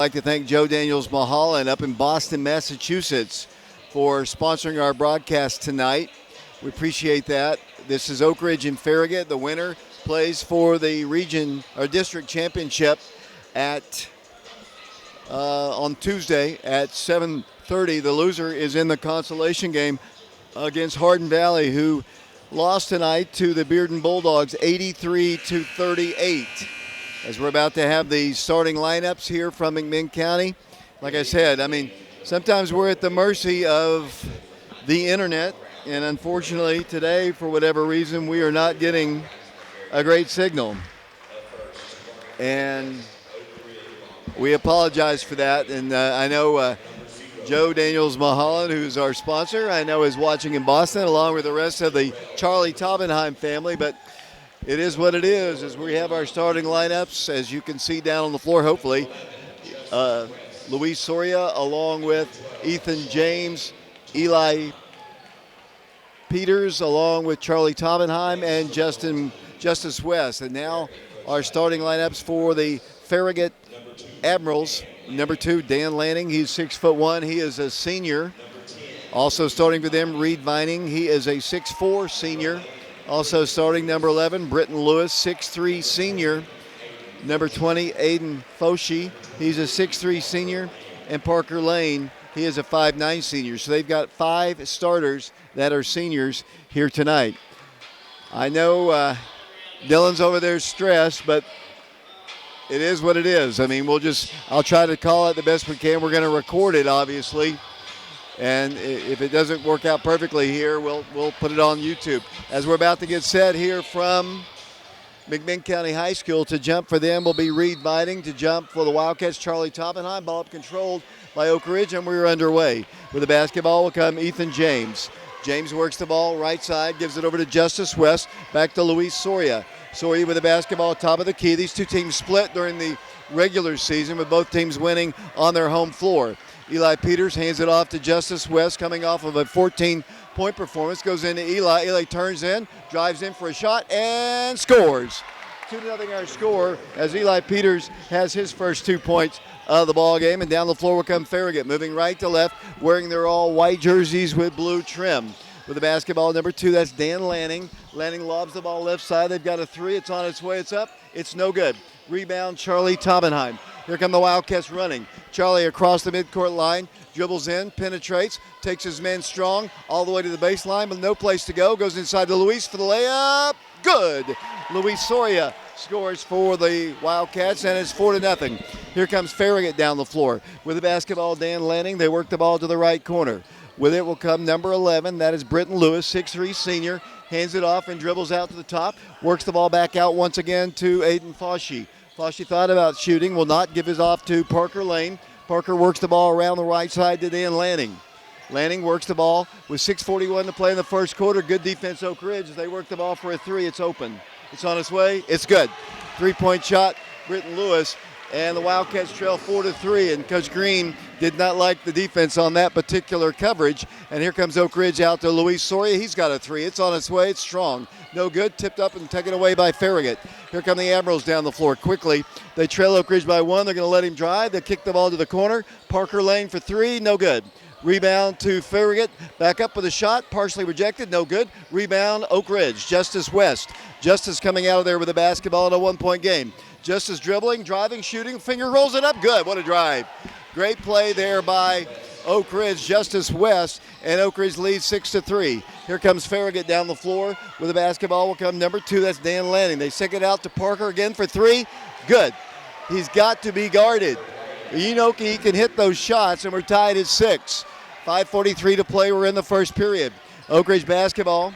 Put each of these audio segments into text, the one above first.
I'd like to thank Joe Daniels Mulholland up in Boston, Massachusetts for sponsoring our broadcast tonight. We appreciate that. This is Oak Ridge and Farragut. The winner plays for the region or district championship on Tuesday at 7:30. The loser is in the consolation game against Hardin Valley, who lost tonight to the Bearden Bulldogs 83-38. As we're about to have the starting lineups here from McMinn County. Like I said, sometimes we're at the mercy of the internet, and unfortunately today, for whatever reason, we are not getting a great signal. And we apologize for that. And I know Joe Daniels Mulholland, who's our sponsor, I know is watching in Boston along with the rest of the Charlie Taubenheim family, but it is what it is as we have our starting lineups, as you can see down on the floor, hopefully. Luis Soria along with Ethan James, Eli Peters along with Charlie Taubenheim and Justice West. And now our starting lineups for the Farragut Admirals. Number 2, Dan Lanning. He's 6'1". He is a senior. Also starting for them, Reed Vining. He is a 6'4" senior. Also starting number 11, Britton Lewis, 6'3" senior. Number 20, Aiden Foshi. He's a 6'3" senior. And Parker Lane, he is a 5'9" senior. So they've got 5 starters that are seniors here tonight. I know Dylan's over there stressed, but it is what it is. I'll try to call it the best we can. We're going to record it, obviously. And if it doesn't work out perfectly here, we'll put it on YouTube. As we're about to get set here from McMinn County High School, to jump for them will be Reed Vining. To jump for the Wildcats, Charlie Taubenheim. Ball up controlled by Oak Ridge, and we're underway. With the basketball will come Ethan James. James works the ball right side, gives it over to Justice West. Back to Luis Soria. Soria with the basketball top of the key. These two teams split during the regular season, with both teams winning on their home floor. Eli Peters hands it off to Justice West, coming off of a 14-point performance. Goes into Eli. Eli turns in, drives in for a shot, and scores. 2-0 our score as Eli Peters has his first 2 points of the ball game. And down the floor will come Farragut, moving right to left, wearing their all-white jerseys with blue trim. With the basketball, number 2, that's Dan Lanning. Lanning lobs the ball left side. They've got a 3. It's on its way. It's up. It's no good. Rebound, Charlie Taubenheim. Here come the Wildcats running. Charlie across the midcourt line, dribbles in, penetrates, takes his men strong all the way to the baseline with no place to go. Goes inside to Luis for the layup. Good. Luis Soria scores for the Wildcats, and it's 4-0. Here comes Farragut down the floor. With the basketball, Dan Lanning. They work the ball to the right corner. With it will come number 11. That is Britton Lewis, 6'3" senior. Hands it off and dribbles out to the top. Works the ball back out once again to Aiden Foshi. Foshi thought about shooting, will not, give his off to Parker Lane. Parker works the ball around the right side to Dan Lanning. Lanning works the ball with 6:41 to play in the first quarter. Good defense, Oak Ridge. As they work the ball for a 3, it's open. It's on its way. It's good. 3-point shot, Britton Lewis. And the Wildcats trail 4-3, and Coach Green did not like the defense on that particular coverage. And here comes Oak Ridge out to Luis Soria. He's got a 3. It's on its way. It's strong. No good. Tipped up and taken away by Farragut. Here come the Admirals down the floor quickly. They trail Oak Ridge by 1. They're going to let him drive. They kick the ball to the corner. Parker Lane for 3. No good. Rebound to Farragut. Back up with a shot. Partially rejected. No good. Rebound, Oak Ridge. Justice West. Justice coming out of there with a basketball in a 1-point game. Justice dribbling, driving, shooting, finger rolls it up. Good. What a drive. Great play there by Oak Ridge. Justice West, and Oak Ridge leads 6-3. Here comes Farragut down the floor. With the basketball will come number 2. That's Dan Lanning. They stick it out to Parker again for 3. Good. He's got to be guarded. You know he can hit those shots, and we're tied at 6. 5:43 to play. We're in the first period. Oak Ridge basketball.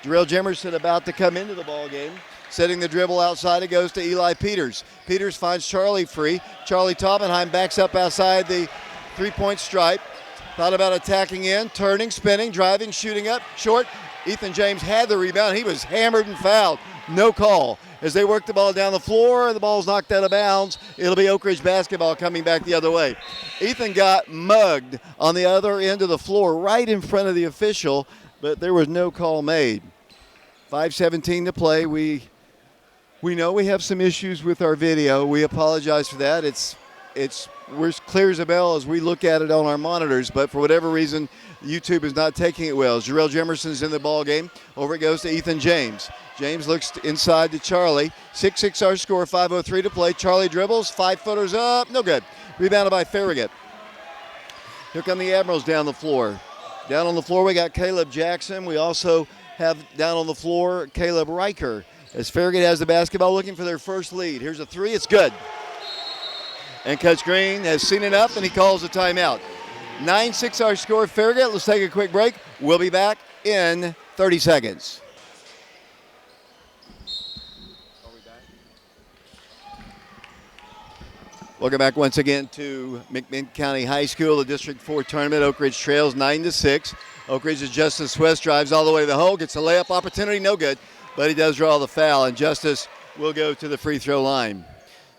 Jarrell Jemerson about to come into the ball game. Setting the dribble outside, it goes to Eli Peters. Peters finds Charlie free. Charlie Taubenheim backs up outside the 3-point stripe. Thought about attacking in, turning, spinning, driving, shooting up, short. Ethan James had the rebound. He was hammered and fouled. No call. As they work the ball down the floor, the ball's knocked out of bounds. It'll be Oak Ridge basketball coming back the other way. Ethan got mugged on the other end of the floor, right in front of the official, but there was no call made. 5:17 to play. We know we have some issues with our video. We apologize for that. It's we're as clear as a bell as we look at it on our monitors, but for whatever reason, YouTube is not taking it well. Jarrell Jemerson's in the ball game. Over it goes to Ethan James. James looks inside to Charlie. 6-6 our score, 5:03 to play. Charlie dribbles, 5-footers up, no good. Rebounded by Farragut. Here come the Admirals down the floor. Down on the floor we got Caleb Jackson. We also have down on the floor Caleb Riker. As Farragut has the basketball looking for their first lead. Here's a three, it's good. And Coach Green has seen enough and he calls a timeout. 9-6 our score, Farragut. Let's take a quick break. We'll be back in 30 seconds. Welcome back once again to McMinn County High School, the District 4 tournament. Oak Ridge trails 9-6. Oak Ridge's Justice West drives all the way to the hole, gets a layup opportunity, no good, but he does draw the foul, and Justice will go to the free throw line.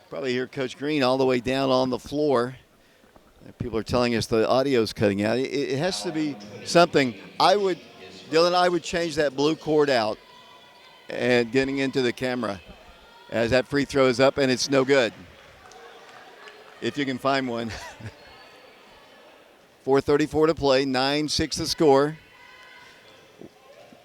Probably hear Coach Green all the way down on the floor. People are telling us the audio's cutting out. It has to be something. Dylan, I would change that blue cord out and getting into the camera as that free throw is up, and it's no good. If you can find one. 4:34 to play, 9-6 the score.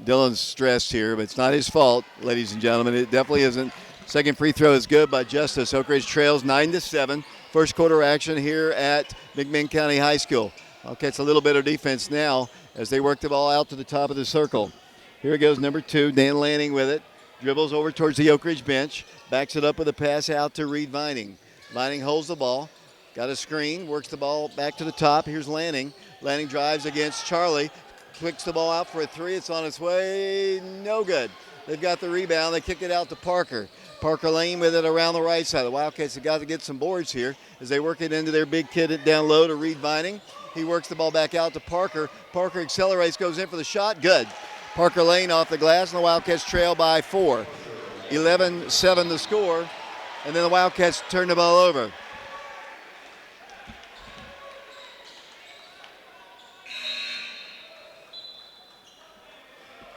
Dylan's stressed here, but it's not his fault, ladies and gentlemen. It definitely isn't. Second free throw is good by Justice. Oak Ridge trails 9-7. First quarter action here at McMinn County High School. I'll catch a little bit of defense now as they work the ball out to the top of the circle. Here it goes, number 2, Dan Lanning with it. Dribbles over towards the Oak Ridge bench. Backs it up with a pass out to Reed Vining. Vining holds the ball. Got a screen, works the ball back to the top. Here's Lanning. Lanning drives against Charlie. Kicks the ball out for a three. It's on its way. No good. They've got the rebound. They kick it out to Parker. Parker Lane with it around the right side. The Wildcats have got to get some boards here as they work it into their big kid down low to Reed Vining. He works the ball back out to Parker. Parker accelerates, goes in for the shot. Good. Parker Lane off the glass, and the Wildcats trail by 4. 11-7 the score, and then the Wildcats turn the ball over.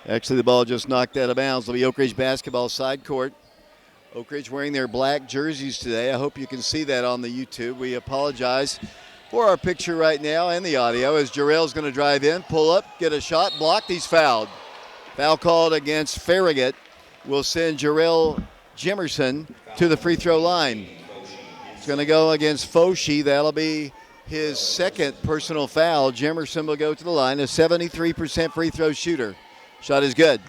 Actually, the ball just knocked out of bounds. It'll be Oak Ridge basketball side court. Oak Ridge wearing their black jerseys today. I hope you can see that on the YouTube. We apologize for our picture right now and the audio as Jarrell's going to drive in, pull up, get a shot, blocked. He's fouled. Foul called against Farragut will send Jarrell Jemerson to the free throw line. It's going to go against Foshi. That'll be his second personal foul. Jemerson will go to the line, a 73% free throw shooter. Shot is good.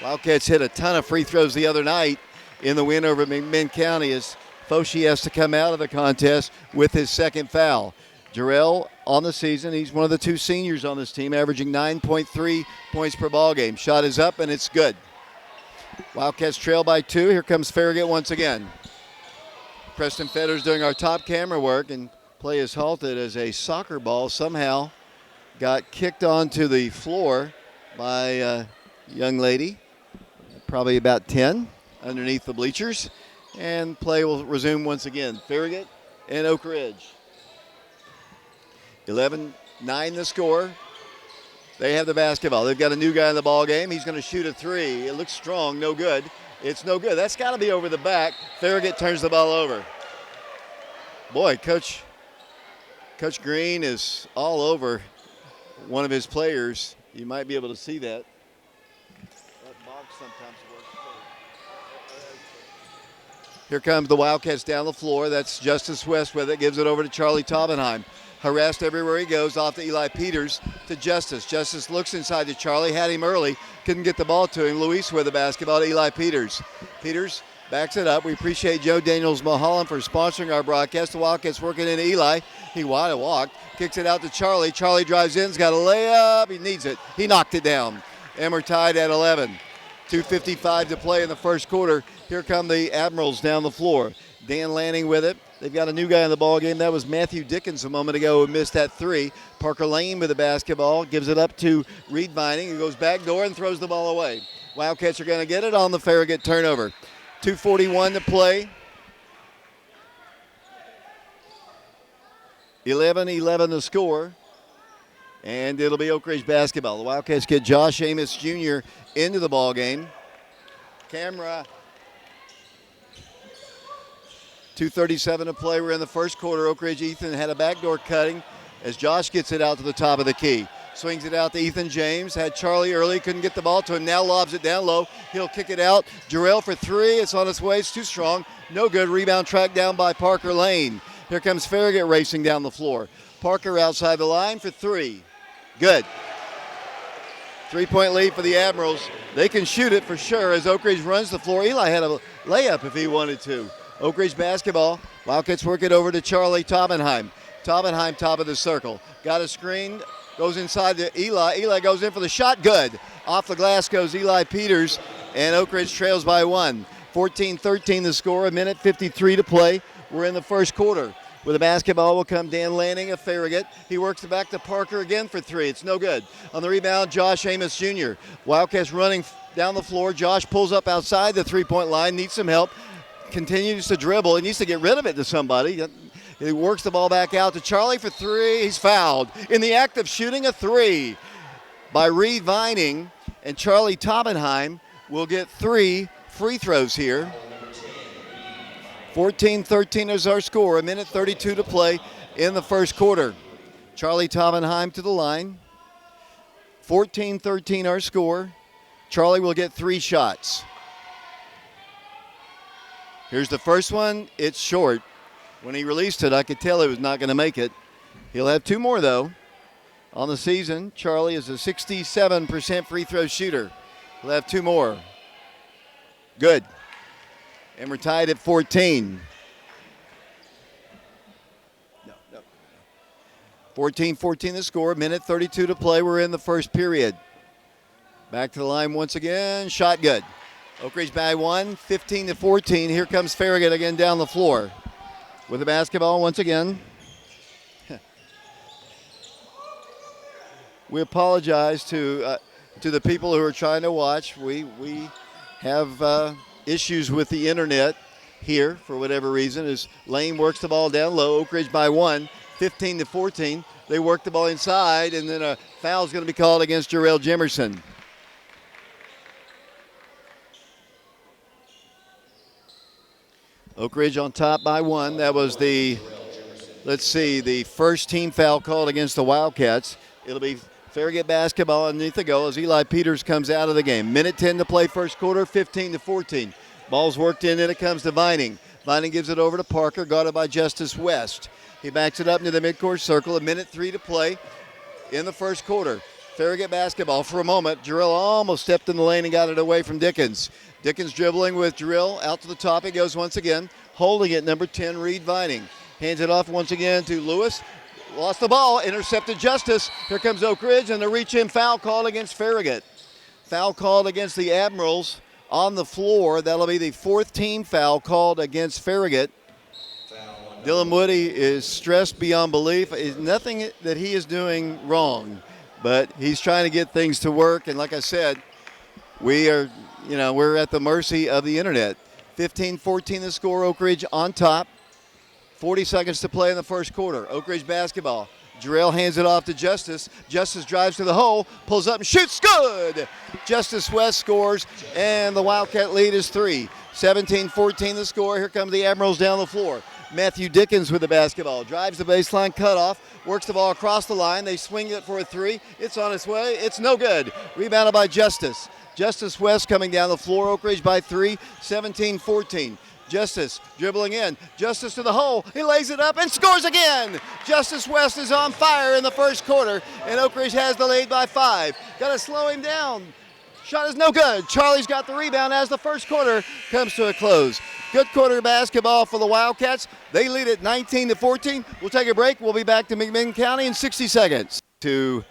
Wildcats hit a ton of free throws the other night in the win over McMinn County as Foshi has to come out of the contest with his second foul. Jarrell on the season, he's one of the 2 seniors on this team, averaging 9.3 points per ball game. Shot is up and it's good. Wildcats trail by 2. Here comes Farragut once again. Preston Fedder's doing our top camera work, and play is halted as a soccer ball somehow got kicked onto the floor by a young lady, probably about 10, underneath the bleachers. And play will resume once again. Farragut and Oak Ridge. 11-9 the score. They have the basketball. They've got a new guy in the ball game. He's going to shoot a three. It looks strong, no good. It's no good. That's got to be over the back. Farragut turns the ball over. Boy, Coach Green is all over one of his players. You might be able to see that. That box sometimes works too. Here comes the Wildcats down the floor. That's Justice West with it. Gives it over to Charlie Taubenheim. Harassed everywhere he goes. Off to Eli Peters to Justice. Justice looks inside to Charlie. Had him early. Couldn't get the ball to him. Luis with the basketball to Eli Peters. Peters backs it up. We appreciate Joe Daniels Mulholland for sponsoring our broadcast. The Wildcats working into Eli. He wide walked. Kicks it out to Charlie. Charlie drives in. He's got a layup. He needs it. He knocked it down. And we're tied at 11. 2:55 to play in the first quarter. Here come the Admirals down the floor. Dan Lanning with it. They've got a new guy in the ball game. That was Matthew Dickens a moment ago who missed that three. Parker Lane with the basketball. Gives it up to Reed Vining. He goes back door and throws the ball away. Wildcats are going to get it on the Farragut turnover. 2:41 to play. 11-11 the score. And it'll be Oak Ridge basketball. The Wildcats get Josh Amos Jr. into the ball game. Camera 2:37 to play. We're in the first quarter. Oak Ridge Ethan had a backdoor cutting as Josh gets it out to the top of the key. Swings it out to Ethan James. Had Charlie early, couldn't get the ball to him. Now lobs it down low. He'll kick it out. Jarrell for three. It's on its way. It's too strong. No good. Rebound tracked down by Parker Lane. Here comes Farragut racing down the floor. Parker outside the line for three. Good. 3-point lead for the Admirals. They can shoot it for sure as Oak Ridge runs the floor. Eli had a layup if he wanted to. Oak Ridge basketball. Wildcats work it over to Charlie Taubenheim. Taubenheim top of the circle. Got a screen. Goes inside to Eli. Eli goes in for the shot. Good. Off the glass goes Eli Peters. And Oak Ridge trails by one. 14-13 the score. 1:53 to play. We're in the first quarter. With the basketball will come Dan Lanning of Farragut. He works it back to Parker again for three. It's no good. On the rebound, Josh Amos Jr. Wildcats running down the floor. Josh pulls up outside the three-point line. Needs some help. Continues to dribble. He needs to get rid of it to somebody. He works the ball back out to Charlie for three. He's fouled in the act of shooting a three by Reed Vining. And Charlie Taubenheim will get 3 free throws here. 14-13 is our score. 1:32 to play in the first quarter. Charlie Taubenheim to the line. 14-13 our score. Charlie will get 3 shots. Here's the first one. It's short. When he released it, I could tell he was not going to make it. He'll have 2 more, though. On the season, Charlie is a 67% free throw shooter. He'll have 2 more. Good. And we're tied at 14. 14-14 the score. 1:32 to play. We're in the first period. Back to the line once again. Shot good. Oak Ridge by one, 15-14. Here comes Farragut again down the floor with the basketball once again. We apologize to the people who are trying to watch. We have issues with the internet here for whatever reason. As Lane works the ball down low, Oak Ridge by one, 15-14. They work the ball inside, and then a foul is going to be called against Jarrell Jimerson. Oak Ridge on top by one. That was the first team foul called against the Wildcats. It'll be Farragut basketball underneath the goal as Eli Peters comes out of the game. 1:10 to play first quarter, 15-14. Ball's worked in, and it comes to Vining. Vining gives it over to Parker, guarded by Justice West. He backs it up into the midcourt circle. 1:03 to play in the first quarter. Farragut basketball for a moment. Jarrell almost stepped in the lane and got it away from Dickens. Dickens dribbling with Jarrell out to the top. He goes once again, holding it, number 10, Reed Vining. Hands it off once again to Lewis. Lost the ball, intercepted Justice. Here comes Oak Ridge, and the reach-in foul called against Farragut. Foul called against the Admirals on the floor. That'll be the 4th team foul called against Farragut. Dylan Woody is stressed beyond belief. It's nothing that he is doing wrong, but he's trying to get things to work. And like I said, we're at the mercy of the internet. 15-14 the score. Oak Ridge on top. 40 seconds to play in the first quarter. Oak Ridge basketball. Jarrell hands it off to Justice. Justice drives to the hole, pulls up and shoots. Good! Justice West scores, and the Wildcat lead is 3. 17-14 the score. Here come the Admirals down the floor. Matthew Dickens with the basketball. Drives the baseline, cutoff, works the ball across the line. They swing it for a 3. It's on its way. It's no good. Rebounded by Justice. Justice West coming down the floor. Oak Ridge by 3. 17-14. Justice dribbling in. Justice to the hole. He lays it up and scores again. Justice West is on fire in the first quarter, and Oak Ridge has the lead by 5. Got to slow him down. Shot is no good. Charlie's got the rebound as the first quarter comes to a close. Good quarter basketball for the Wildcats. They lead at 19-14. We'll take a break. We'll be back to McMinn County in 60 seconds. To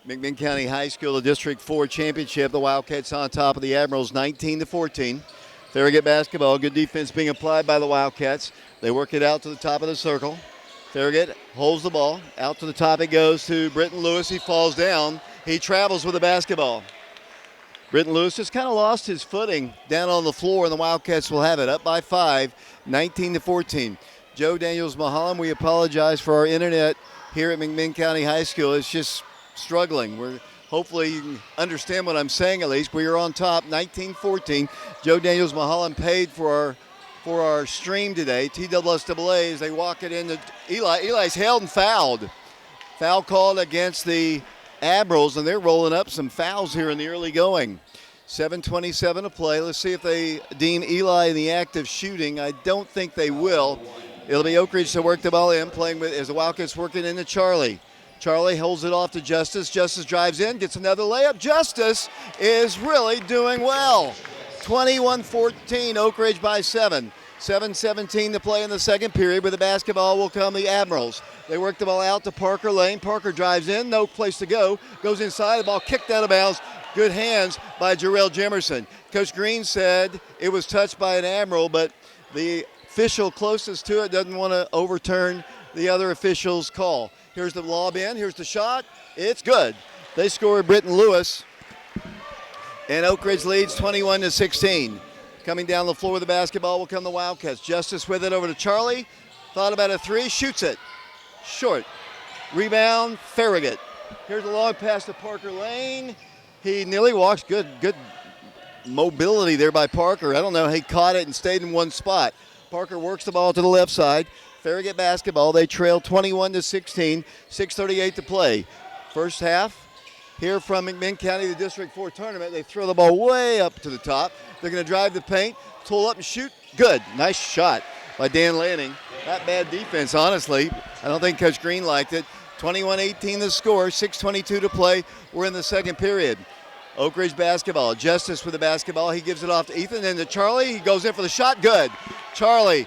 McMinn County High School, the District 4 championship. The Wildcats on top of the Admirals, 19-14. Farragut basketball, good defense being applied by the Wildcats. They work it out to the top of the circle. Farragut holds the ball. Out to the top it goes to Britton Lewis. He falls down. He travels with the basketball. Britton Lewis just kind of lost his footing down on the floor, and the Wildcats will have it up by 5, 19-14. Joe Daniels Mahalam, we apologize for our internet here at McMinn County High School. It's just struggling. Hopefully you can understand what I'm saying at least. We are on top, 19-14. Joe Daniels Mahalan paid for for our stream today, TSSAA, as they walk it into Eli. Eli's held and fouled. Foul called against the Admirals, and they're rolling up some fouls here in the early going. 7:27 to play. Let's see if they deem Eli in the act of shooting. I don't think they will. It'll be Oak Ridge to work the ball in, playing with as the Wildcats working into Charlie. Charlie holds it off to Justice. Justice drives in, gets another layup. Justice is really doing well. 21-14, Oak Ridge by 7. 7:17 to play in the second period. With the basketball will come the Admirals. They work the ball out to Parker Lane. Parker drives in, no place to go. Goes inside, the ball kicked out of bounds. Good hands by Jarrell Jemerson. Coach Green said it was touched by an Admiral, but the official closest to it doesn't want to overturn the other official's call. Here's the lob in, here's the shot. It's good. They score Britton Lewis, and Oak Ridge leads 21-16. Coming down the floor with the basketball will come the Wildcats. Justice with it over to Charlie. Thought about a three, shoots it. Short. Rebound, Farragut. Here's a long pass to Parker Lane. He nearly walks. Good mobility there by Parker. I don't know, he caught it and stayed in one spot. Parker works the ball to the left side. Farragut basketball. They trail 21-16. 6:38 to play. First half. Here from McMinn County, the District 4 tournament, they throw the ball way up to the top. They're going to drive the paint, pull up and shoot. Good. Nice shot by Dan Lanning. Not bad defense, honestly. I don't think Coach Green liked it. 21-18 the score, 6:22 to play. We're in the second period. Oak Ridge basketball. Justice with the basketball. He gives it off to Ethan and to Charlie. He goes in for the shot. Good. Charlie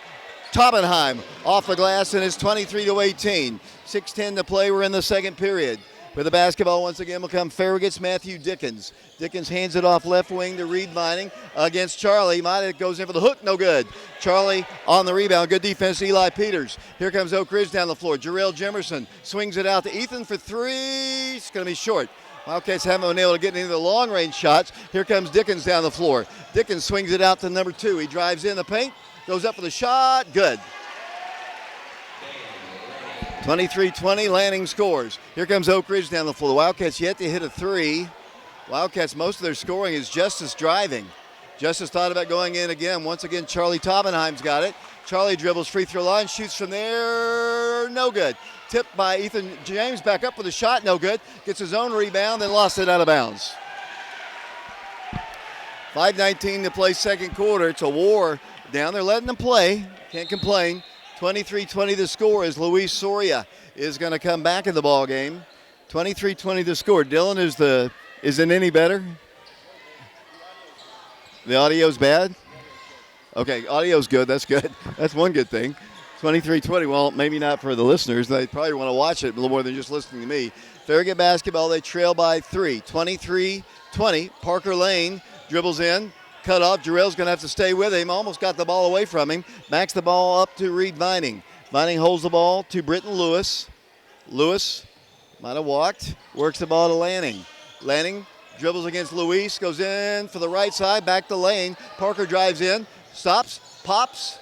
Taubenheim off the glass, and it's 23-18. 6:10 to play. We're in the second period. With the basketball once again will come Farragut's Matthew Dickens. Dickens hands it off left wing to Reed Mining against Charlie. Mining goes in for the hook, no good. Charlie on the rebound, good defense, Eli Peters. Here comes Oak Ridge down the floor. Jarrell Jemerson swings it out to Ethan for three. It's going to be short. Wildcats haven't been able to get any of the long-range shots. Here comes Dickens down the floor. Dickens swings it out to number 2. He drives in the paint, goes up for the shot, good. 23-20, Lanning scores. Here comes Oak Ridge down the floor. The Wildcats yet to hit a three. Wildcats, most of their scoring is Justice driving. Justice thought about going in again. Once again, Charlie Taubenheim's got it. Charlie dribbles free throw line, shoots from there, no good. Tipped by Ethan James, back up with a shot, no good. Gets his own rebound, then lost it out of bounds. 5:19 to play second quarter. It's a war down there, letting them play. Can't complain. 23-20 the score as Luis Soria is going to come back in the ball game. 23-20 the score. Dylan, is it any better? The audio's bad? Okay, audio's good. That's good. That's one good thing. 23-20. Well, maybe not for the listeners. They probably want to watch it a little more than just listening to me. Farragut basketball, they trail by 3. 23-20. Parker Lane dribbles in. Cut off. Jarrell's going to have to stay with him. Almost got the ball away from him. Backs the ball up to Reed Vining. Vining holds the ball to Britton Lewis. Lewis might have walked. Works the ball to Lanning. Lanning dribbles against Luis. Goes in for the right side. Back to Lane. Parker drives in. Stops. Pops.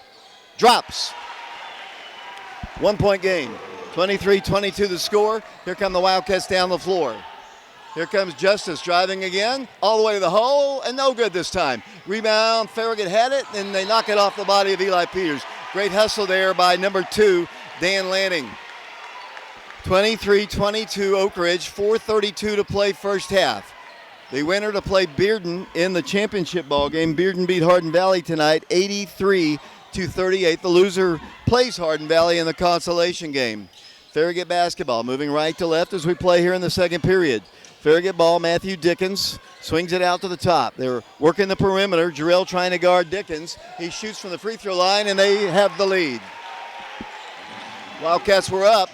Drops. 1 point game. 23-22 the score. Here come the Wildcats down the floor. Here comes Justice driving again, all the way to the hole, and no good this time. Rebound, Farragut had it, and they knock it off the body of Eli Peters. Great hustle there by number 2, Dan Lanning. 23-22 Oak Ridge, 4:32 to play first half. The winner to play Bearden in the championship ball game. Bearden beat Hardin Valley tonight, 83-38. The loser plays Hardin Valley in the consolation game. Farragut basketball moving right to left as we play here in the second period. Farragut ball, Matthew Dickens swings it out to the top. They're working the perimeter. Jarrell trying to guard Dickens. He shoots from the free throw line, and they have the lead. Wildcats were up,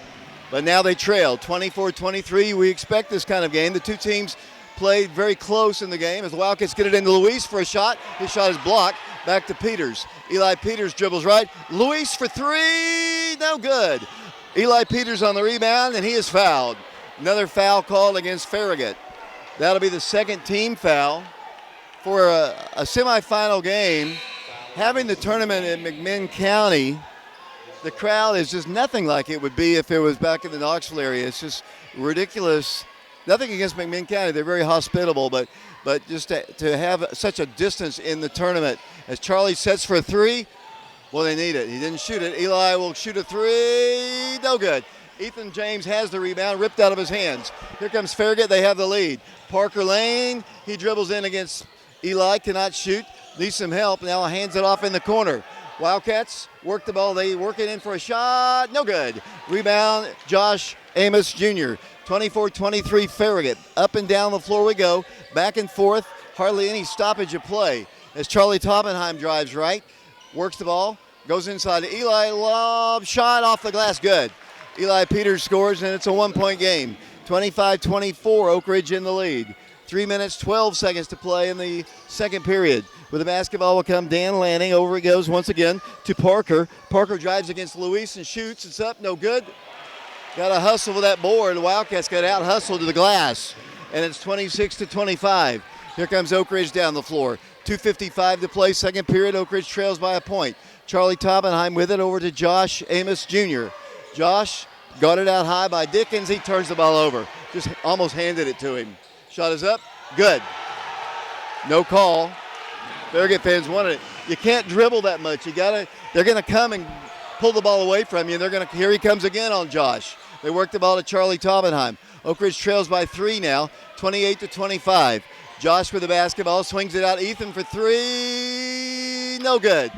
but now they trail 24-23. We expect this kind of game. The two teams played very close in the game as the Wildcats get it into Luis for a shot. His shot is blocked. Back to Peters. Eli Peters dribbles right. Luis for three. No good. Eli Peters on the rebound, and he is fouled. Another foul called against Farragut. That'll be the second team foul for a semifinal game. Having the tournament in McMinn County, the crowd is just nothing like it would be if it was back in the Knoxville area. It's just ridiculous. Nothing against McMinn County. They're very hospitable, but just to have such a distance in the tournament. As Charlie sets for a three, Well, they need it. He didn't shoot it. Eli will shoot a three. No good. Ethan James has the rebound, ripped out of his hands. Here comes Farragut. They have the lead. Parker Lane, he dribbles in against Eli, cannot shoot. Needs some help. Now hands it off in the corner. Wildcats work the ball. They work it in for a shot. No good. Rebound, Josh Amos Jr. 24-23 Farragut. Up and down the floor we go. Back and forth. Hardly any stoppage of play. As Charlie Toppenheim drives right. Works the ball. Goes inside to Eli. Lob. Shot off the glass. Good. Eli Peters scores, and it's a one-point game. 25-24, Oak Ridge in the lead. 3 minutes, 12 seconds to play in the second period. With the basketball will come Dan Lanning. Over it goes once again to Parker. Parker drives against Luis and shoots. It's up, no good. Got to hustle with that board. The Wildcats got out-hustled to the glass. And it's 26-25. Here comes Oak Ridge down the floor. 2:55 to play, second period. Oak Ridge trails by a point. Charlie Toppenheim with it over to Josh Amos Jr. Josh got it out high by Dickens. He turns the ball over. Just almost handed it to him. Shot is up. Good. No call. Farragut fans wanted it. You can't dribble that much. They're going to come and pull the ball away from you. And here he comes again on Josh. They work the ball to Charlie Toppenheim. Oak Ridge trails by 3 now, 28-25. Josh with the basketball, swings it out. Ethan for 3. No good.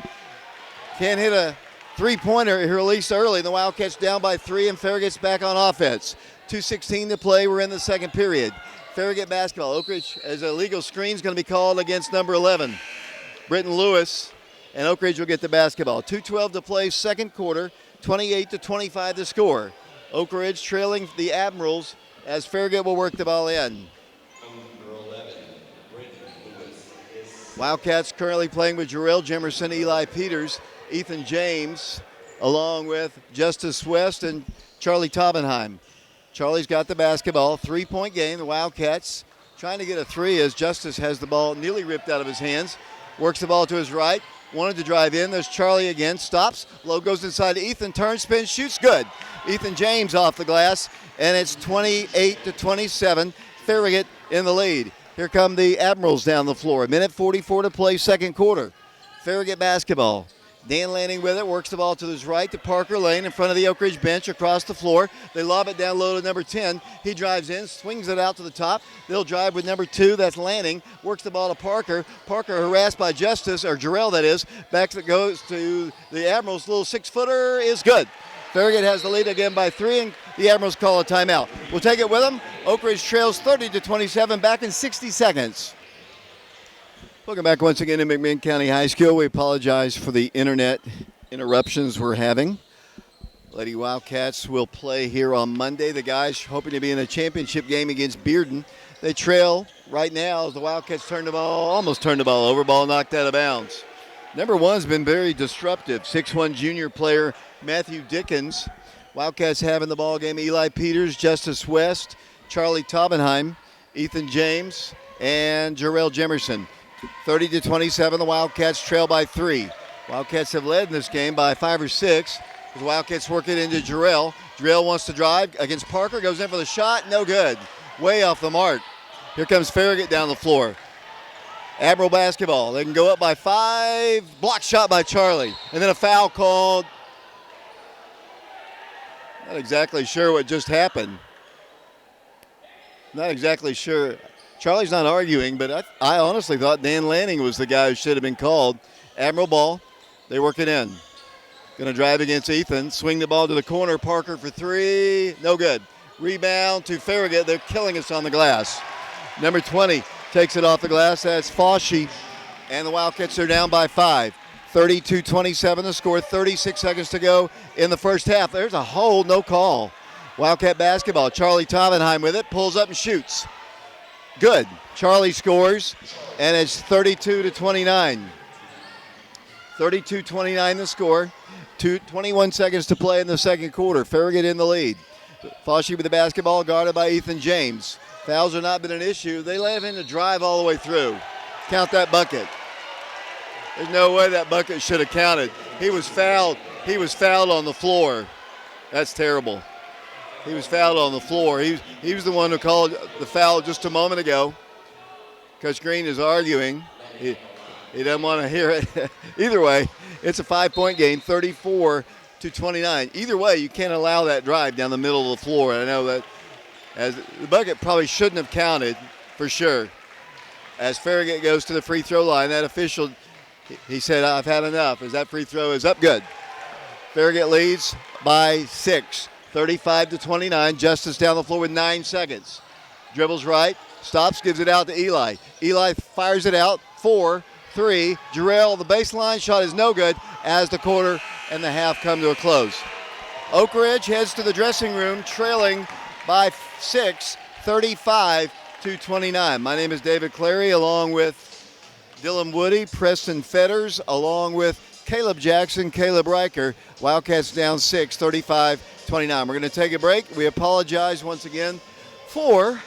Can't hit a three-pointer. He released early. The Wildcats down by 3, and Farragut's back on offense. 2:16 to play. We're in the second period. Farragut basketball. Oak Ridge, as a legal screen, is going to be called against number 11, Britton Lewis, and Oak Ridge will get the basketball. 2:12 to play, second quarter. 28-25 to score. Oak Ridge trailing the Admirals as Farragut will work the ball in. Wildcats currently playing with Jarrell Jemerson, Eli Peters, Ethan James, along with Justice West and Charlie Toppenheim. Charlie's got the basketball. 3-point game. The Wildcats trying to get a 3 as Justice has the ball nearly ripped out of his hands. Works the ball to his right. Wanted to drive in. There's Charlie again. Stops. Low goes inside to Ethan. Turns, spins, shoots. Good. Ethan James off the glass. And it's 28-27. Farragut in the lead. Here come the Admirals down the floor. 1:44 to play, second quarter. Farragut basketball. Dan Lanning with it, works the ball to his right to Parker Lane in front of the Oak Ridge bench across the floor. They lob it down low to number 10. He drives in, swings it out to the top. They'll drive with number 2, that's Lanning. Works the ball to Parker. Parker harassed by Justice, or Jarrell that is. Back that goes to the Admirals. Little 6-footer is good. Farragut has the lead again by 3, and the Admirals call a timeout. We'll take it with them. Oak Ridge trails 30-27, back in 60 seconds. Welcome back once again to McMinn County High School. We apologize for the internet interruptions we're having. Lady Wildcats will play here on Monday. The guys hoping to be in a championship game against Bearden. They trail right now as the Wildcats almost turned the ball over. Ball knocked out of bounds. Number 1's been very disruptive. 6'1" junior player Matthew Dickens. Wildcats having the ball game. Eli Peters, Justice West, Charlie Toppenheim, Ethan James, and Jarrell Jemerson. 30-27, the Wildcats trail by 3. Wildcats have led in this game by 5 or 6. The Wildcats work it into Jarrell. Jarrell wants to drive against Parker, goes in for the shot, no good. Way off the mark. Here comes Farragut down the floor. Admiral basketball. They can go up by 5. Block shot by Charlie. And then a foul called. Not exactly sure what just happened. Not exactly sure. Charlie's not arguing, but I honestly thought Dan Lanning was the guy who should have been called. Admiral ball. They work it in. Going to drive against Ethan. Swing the ball to the corner. Parker for 3. No good. Rebound to Farragut. They're killing us on the glass. Number 20 takes it off the glass. That's Foshi. And the Wildcats are down by 5. 32-27 the score. 36 seconds to go in the first half. There's a hold. No call. Wildcat basketball. Charlie Toppenheim with it. Pulls up and shoots. Good. Charlie scores, and it's 32-29. 32-29 the score. 21 seconds to play in the second quarter. Farragut in the lead. Foshi with the basketball, guarded by Ethan James. Fouls have not been an issue. They let him to drive all the way through. Count that bucket. There's no way that bucket should have counted. He was fouled. He was fouled on the floor. That's terrible. He was fouled on the floor. He was the one who called the foul just a moment ago. Coach Green is arguing. He doesn't want to hear it. Either way, it's a 5-point game, 34-29. Either way, you can't allow that drive down the middle of the floor. And I know that as the bucket probably shouldn't have counted for sure. As Farragut goes to the free throw line, that official, he said, I've had enough. As that free throw is up good. Farragut leads by 6, 35-29. Justice down the floor with 9 seconds. Dribbles right, stops, gives it out to Eli. Eli fires it out, 4, 3. Jarrell, the baseline shot is no good as the quarter and the half come to a close. Oak Ridge heads to the dressing room, trailing by 6, 35-29. My name is David Clary, along with Dylan Woody, Preston Fetters, along with Caleb Jackson, Caleb Riker. Wildcats down 6, 35-29. We're going to take a break. We apologize once again for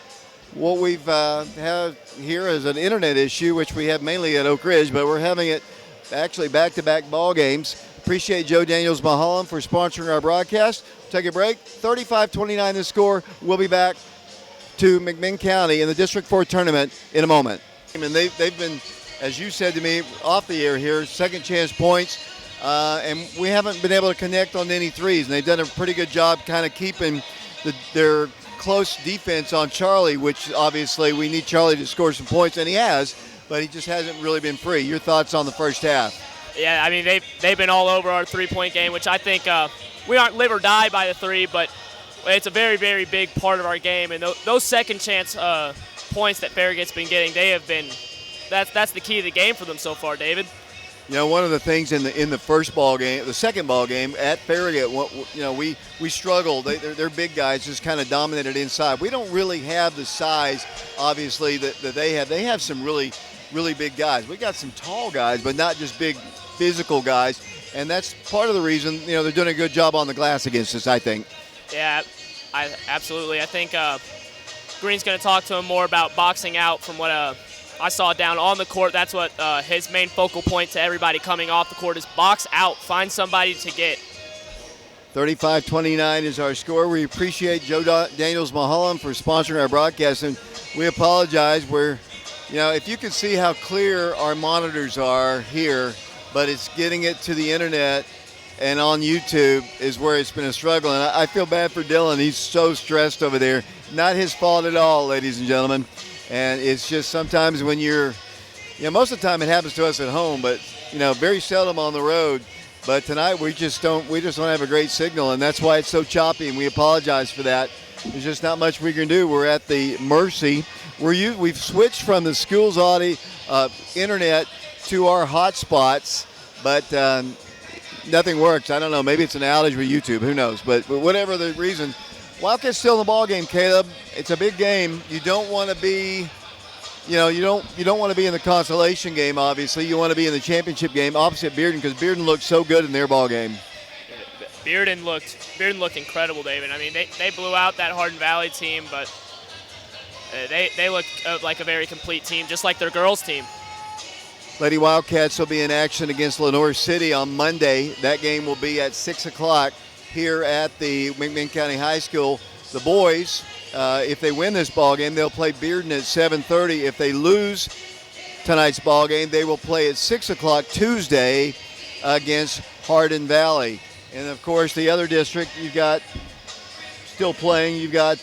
what we've had here as an internet issue, which we have mainly at Oak Ridge, but we're having it actually back-to-back ball games. Appreciate Joe Daniels Mahalam for sponsoring our broadcast. Take a break. 35-29 the score. We'll be back to McMinn County in the District 4 tournament in a moment. And they've been, as you said to me off the air here, second chance points, and we haven't been able to connect on any threes. And they've done a pretty good job kind of keeping their close defense on Charlie, which obviously we need Charlie to score some points, and he has, but he just hasn't really been free. Your thoughts on the first half? Yeah, I mean, they've been all over our three-point game, which I think we aren't live or die by the three, but it's a very, very big part of our game. And those second chance points that Farragut's been getting, they have been that's the key to the game for them so far, David. You know, one of the things in the first ball game, the second ball game at Farragut, you know, we struggled. They're big guys, just kind of dominated inside. We don't really have the size, obviously, that they have. They have some really, really big guys. We got some tall guys, but not just big physical guys, and that's part of the reason, you know, they're doing a good job on the glass against us, I think. Yeah, absolutely. I think Green's going to talk to him more about boxing out from what I saw down on the court. That's what his main focal point to everybody coming off the court is box out, find somebody to get. 35-29 is our score. We appreciate Joe Daniels Mahalam for sponsoring our broadcast, and we apologize. You know, if you can see how clear our monitors are here, but it's getting it to the internet and on YouTube is where it's been a struggle. And I feel bad for Dylan. He's so stressed over there. Not his fault at all, ladies and gentlemen. And it's just sometimes when you know, most of the time it happens to us at home, but, you know, very seldom on the road. But tonight we just don't have a great signal, and that's why it's so choppy, and we apologize for that. There's just not much we can do. We're at the mercy. We've switched from the school's internet to our hotspots, but nothing works. I don't know. Maybe it's an outage with YouTube. Who knows? But whatever the reason, Wildcats still in the ball game, Caleb. It's a big game. You don't want to be, you know, you don't want to be in the consolation game. Obviously, you want to be in the championship game opposite Bearden, because Bearden looked so good in their ball game. Bearden looked incredible, David. I mean, they blew out that Hardin Valley team, but they look like a very complete team, just like their girls team. Lady Wildcats will be in action against Lenoir City on Monday. That game will be at 6 o'clock here at the McMinn County High School. The boys, if they win this ball game, they'll play Bearden at 7:30. If they lose tonight's ball game, they will play at 6 o'clock Tuesday against Hardin Valley. And, of course, the other district you've got still playing. You've got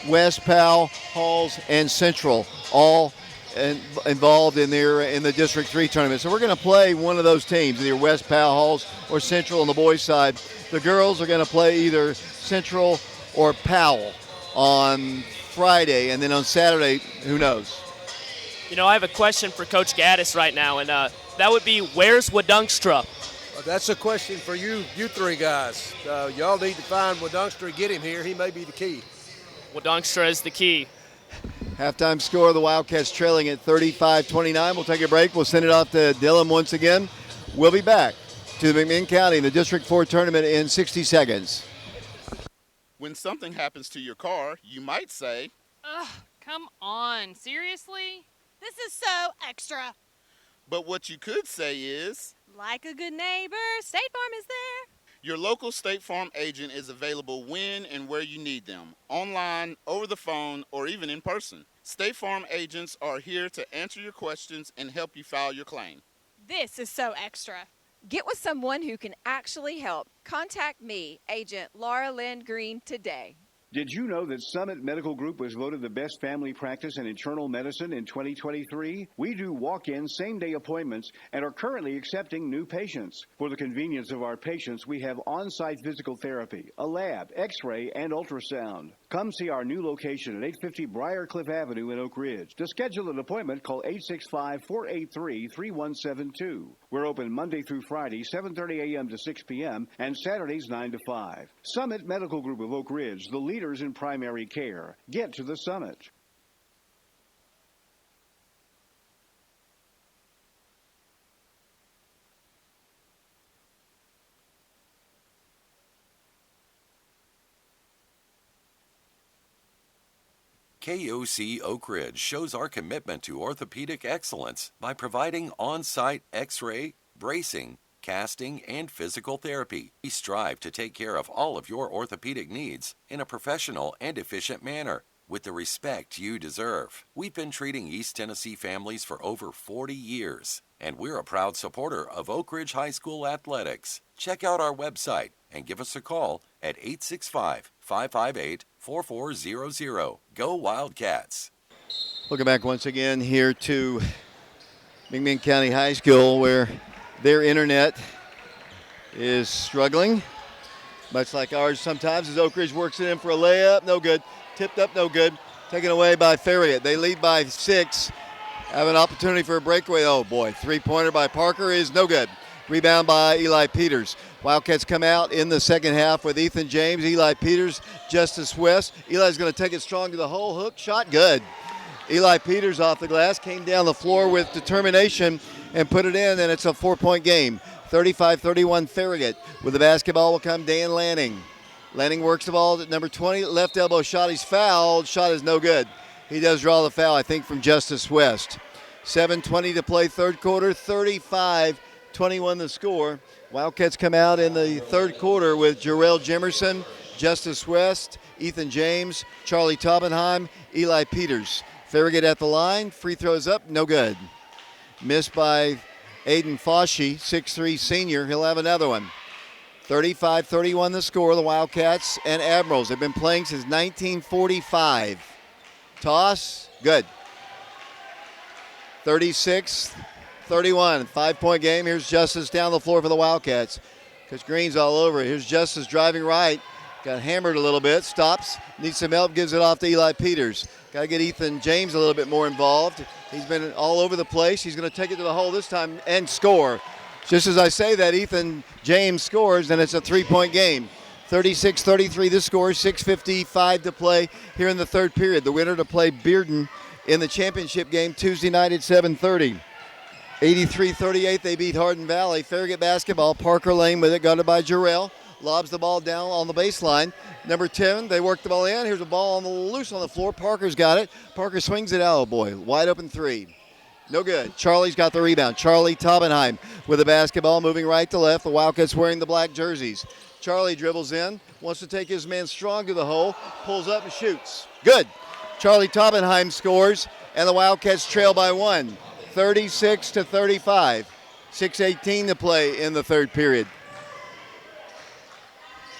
West, Powell, Halls, and Central all involved in the District 3 tournament. So we're going to play one of those teams, either West, Powell, Halls, or Central on the boys' side. The girls are going to play either Central or Powell on Friday, and then on Saturday, who knows? You know, I have a question for Coach Gaddis right now, and that would be, where's Wadungstra? That's a question for you three guys. Y'all need to find Wadungstra, get him here. He may be the key. Wadungstra is the key. Halftime score, the Wildcats trailing at 35-29. We'll take a break. We'll send it off to Dylan once again. We'll be back to McMinn County in the District 4 tournament in 60 seconds. When something happens to your car, you might say, Ugh, come on, seriously? This is so extra. but what you could say is, Like a good neighbor, State Farm is there. your local State Farm agent is available when and where you need them, online, over the phone, or even in person. State Farm agents are here to answer your questions and help you file your claim. This is so extra. Get with someone who can actually help. Contact me, Agent Laura Lynn Green, today. Did you know that Summit Medical Group was voted the best family practice in internal medicine in 2023? We do walk-in, same-day appointments and are currently accepting new patients. For the convenience of our patients, we have on-site physical therapy, a lab, x-ray, and ultrasound. Come see our new location at 850 Briarcliff Avenue in Oak Ridge. To schedule an appointment, call 865-483-3172. We're open Monday through Friday, 7:30 a.m. to 6 p.m., and Saturdays 9 to 5. Summit Medical Group of Oak Ridge, the leaders in primary care. Get to the Summit. KOC Oak Ridge shows our commitment to orthopedic excellence by providing on-site x-ray, bracing, casting, and physical therapy. We strive to take care of all of your orthopedic needs in a professional and efficient manner with the respect you deserve. We've been treating East Tennessee families for over 40 years, and we're a proud supporter of Oak Ridge High School athletics. Check out our website and give us a call at 865-558-4400. Go Wildcats! Welcome back once again here to McMinn County High School, where their internet is struggling, much like ours sometimes, as Oak Ridge works it in for a layup. No good. Tipped up, no good. Taken away by Farragut. They lead by 6. Have an opportunity for a breakaway. Oh, boy. Three-pointer by Parker is no good. Rebound by Eli Peters. Wildcats come out in the second half with Ethan James, Eli Peters, Justice West. Eli's going to take it strong to the hole. Hook shot, good. Eli Peters off the glass, came down the floor with determination and put it in, and it's a 4-point game. 35-31 Farragut. With the basketball will come Dan Lanning. Lanning works the ball at number 20, left elbow shot. He's fouled. Shot is no good. He does draw the foul, I think, from Justice West. 7:20 to play third quarter, 35-21 the score. Wildcats come out in the third quarter with Jarrell Jimerson, Justice West, Ethan James, Charlie Taubenheim, Eli Peters. Farragut at the line, free throws up, no good. Missed by Aiden Foshee, 6'3 senior. He'll have another one. 35-31 the score. The Wildcats and Admirals have been playing since 1945. Toss, good. 36-31, 5-point game. Here's Justice down the floor for the Wildcats. Coach Green's all over it. Here's Justice driving right. Got hammered a little bit, stops, needs some help, gives it off to Eli Peters. Got to get Ethan James a little bit more involved. He's been all over the place. He's going to take it to the hole this time and score. Just as I say that, Ethan James scores, and it's a 3-point game. 36-33 the score, 6:55 to play here in the third period. The winner to play Bearden in the championship game Tuesday night at 7:30. 83-38, they beat Hardin Valley. Farragut basketball, Parker Lane with it, guarded by Jarrell. Lobs the ball down on the baseline. Number 10, they work the ball in. Here's a ball on the loose on the floor. Parker's got it. Parker swings it out. Oh, boy. Wide open three. No good. Charlie's got the rebound. Charlie Taubenheim with the basketball, moving right to left. The Wildcats wearing the black jerseys. Charlie dribbles in, wants to take his man strong to the hole, pulls up and shoots. Good. Charlie Taubenheim scores, and the Wildcats trail by 1. 36-35. 6:18 to play in the third period.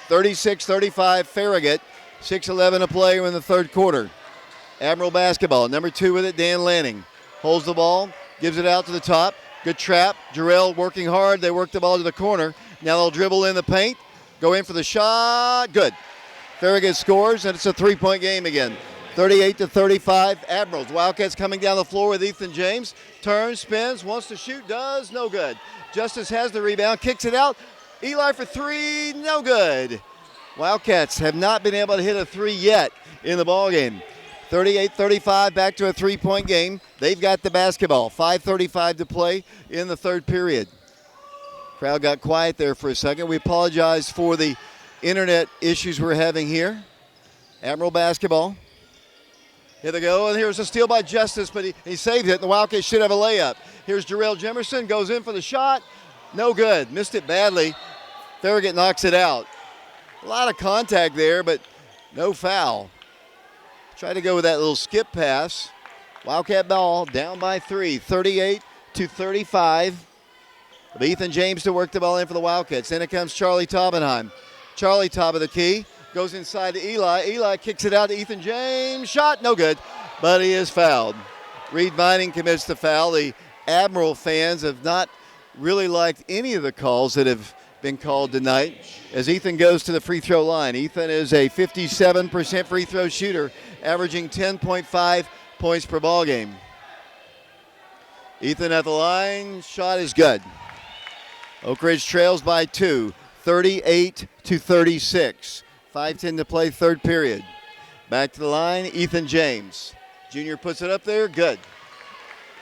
36-35 Farragut, 6:11 to play in the third quarter. Admiral basketball, number 2 with it, Dan Lanning. Holds the ball, gives it out to the top. Good trap. Jarrell working hard. They work the ball to the corner. Now they'll dribble in the paint, go in for the shot. Good. Farragut scores, and it's a 3-point game again. 38-35 Admirals. Wildcats coming down the floor with Ethan James. Turns, spins, wants to shoot, does, no good. Justice has the rebound, kicks it out. Eli for 3, no good. Wildcats have not been able to hit a 3 yet in the ballgame. 38-35, back to a 3-point game. They've got the basketball. 5:35 to play in the third period. Crowd got quiet there for a second. We apologize for the internet issues we're having here. Admiral basketball. Here they go, and here's a steal by Justice, but he saved it, and the Wildcats should have a layup. Here's Jarrell Jimerson, goes in for the shot. No good. Missed it badly. Farragut knocks it out. A lot of contact there, but no foul. Tried to go with that little skip pass. Wildcat ball down by 3, 38-35. Ethan James to work the ball in for the Wildcats. Then it comes Charlie Taubenheim. Charlie, top of the key, goes inside to Eli. Eli kicks it out to Ethan James. Shot, no good, but he is fouled. Reed Vining commits the foul. The Admiral fans have not really liked any of the calls that have been called tonight as Ethan goes to the free throw line. Ethan is a 57% free throw shooter, averaging 10.5 points per ball game. Ethan at the line, shot is good. Oak Ridge trails by 2, 38-36. 5:10 to play, third period. Back to the line, Ethan James. Junior puts it up there, good.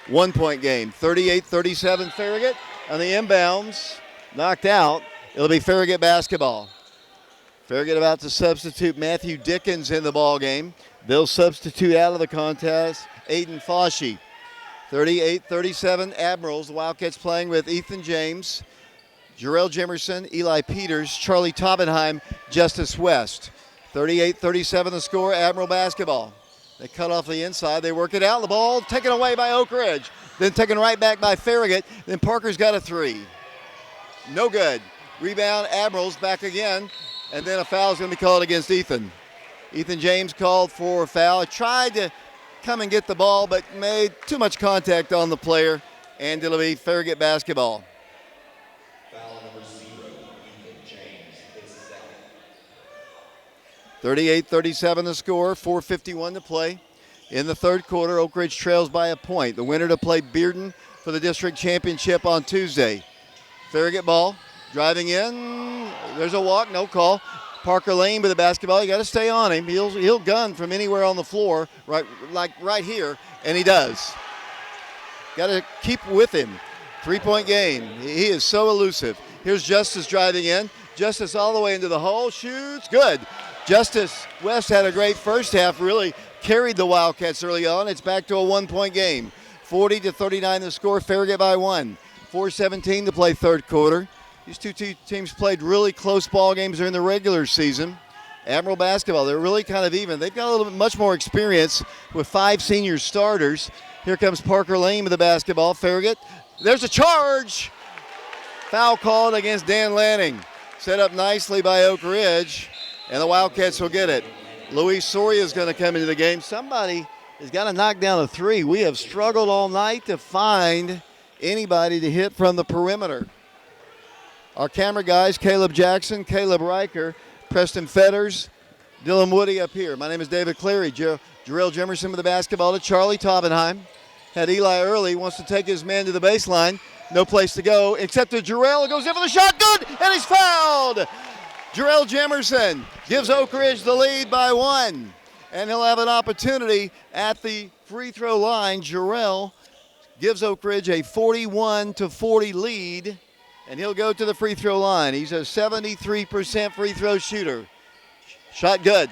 1 point game, 38-37 Farragut. On the inbounds, knocked out. It'll be Farragut basketball. Farragut about to substitute Matthew Dickens in the ball game. They'll substitute out of the contest Aiden Fauci. 38-37 Admirals. The Wildcats playing with Ethan James, Jarrell Jimerson, Eli Peters, Charlie Taubenheim, Justice West. 38-37 the score, Admiral basketball. They cut off the inside. They work it out. The ball taken away by Oak Ridge. Then taken right back by Farragut. Then Parker's got a three. No good. Rebound, Admirals back again. And then a foul is going to be called against Ethan. Ethan James called for a foul. Tried to come and get the ball, but made too much contact on the player. And it'll be Farragut basketball. Foul number 0, Ethan James, his second. 38-37 the score, 4:51 to play. In the third quarter, Oak Ridge trails by a point. The winner to play Bearden for the district championship on Tuesday. Farragut ball, driving in. There's a walk, no call. Parker Lane with the basketball. You got to stay on him. He'll gun from anywhere on the floor, right here, and he does. Got to keep with him. 3-point game. He is so elusive. Here's Justice driving in. Justice all the way into the hole. Shoots. Good. Justice West had a great first half. Really carried the Wildcats early on. It's back to a 1-point game. 40-39 the score. Farragut by 1. 4:17 to play third quarter. These two teams played really close ball games during the regular season. Admiral basketball, they're really kind of even. They've got a little bit much more experience with 5 senior starters. Here comes Parker Lane with the basketball. Farragut. There's a charge. Foul called against Dan Lanning. Set up nicely by Oak Ridge, and the Wildcats will get it. Luis Soria is going to come into the game. Somebody has got to knock down a three. We have struggled all night to find anybody to hit from the perimeter. Our camera guys, Caleb Jackson, Caleb Riker, Preston Fetters, Dylan Woody up here. My name is David Cleary. Jarrell Jimerson with the basketball to Charlie Taubenheim. Had Eli early, wants to take his man to the baseline. No place to go except to Jarrell. Goes in for the shot, good, and he's fouled. Jarrell Jimerson gives Oak Ridge the lead by 1. And he'll have an opportunity at the free throw line. Jarrell gives Oak Ridge a 41-40 lead. And he'll go to the free throw line. He's a 73% free throw shooter. Shot good.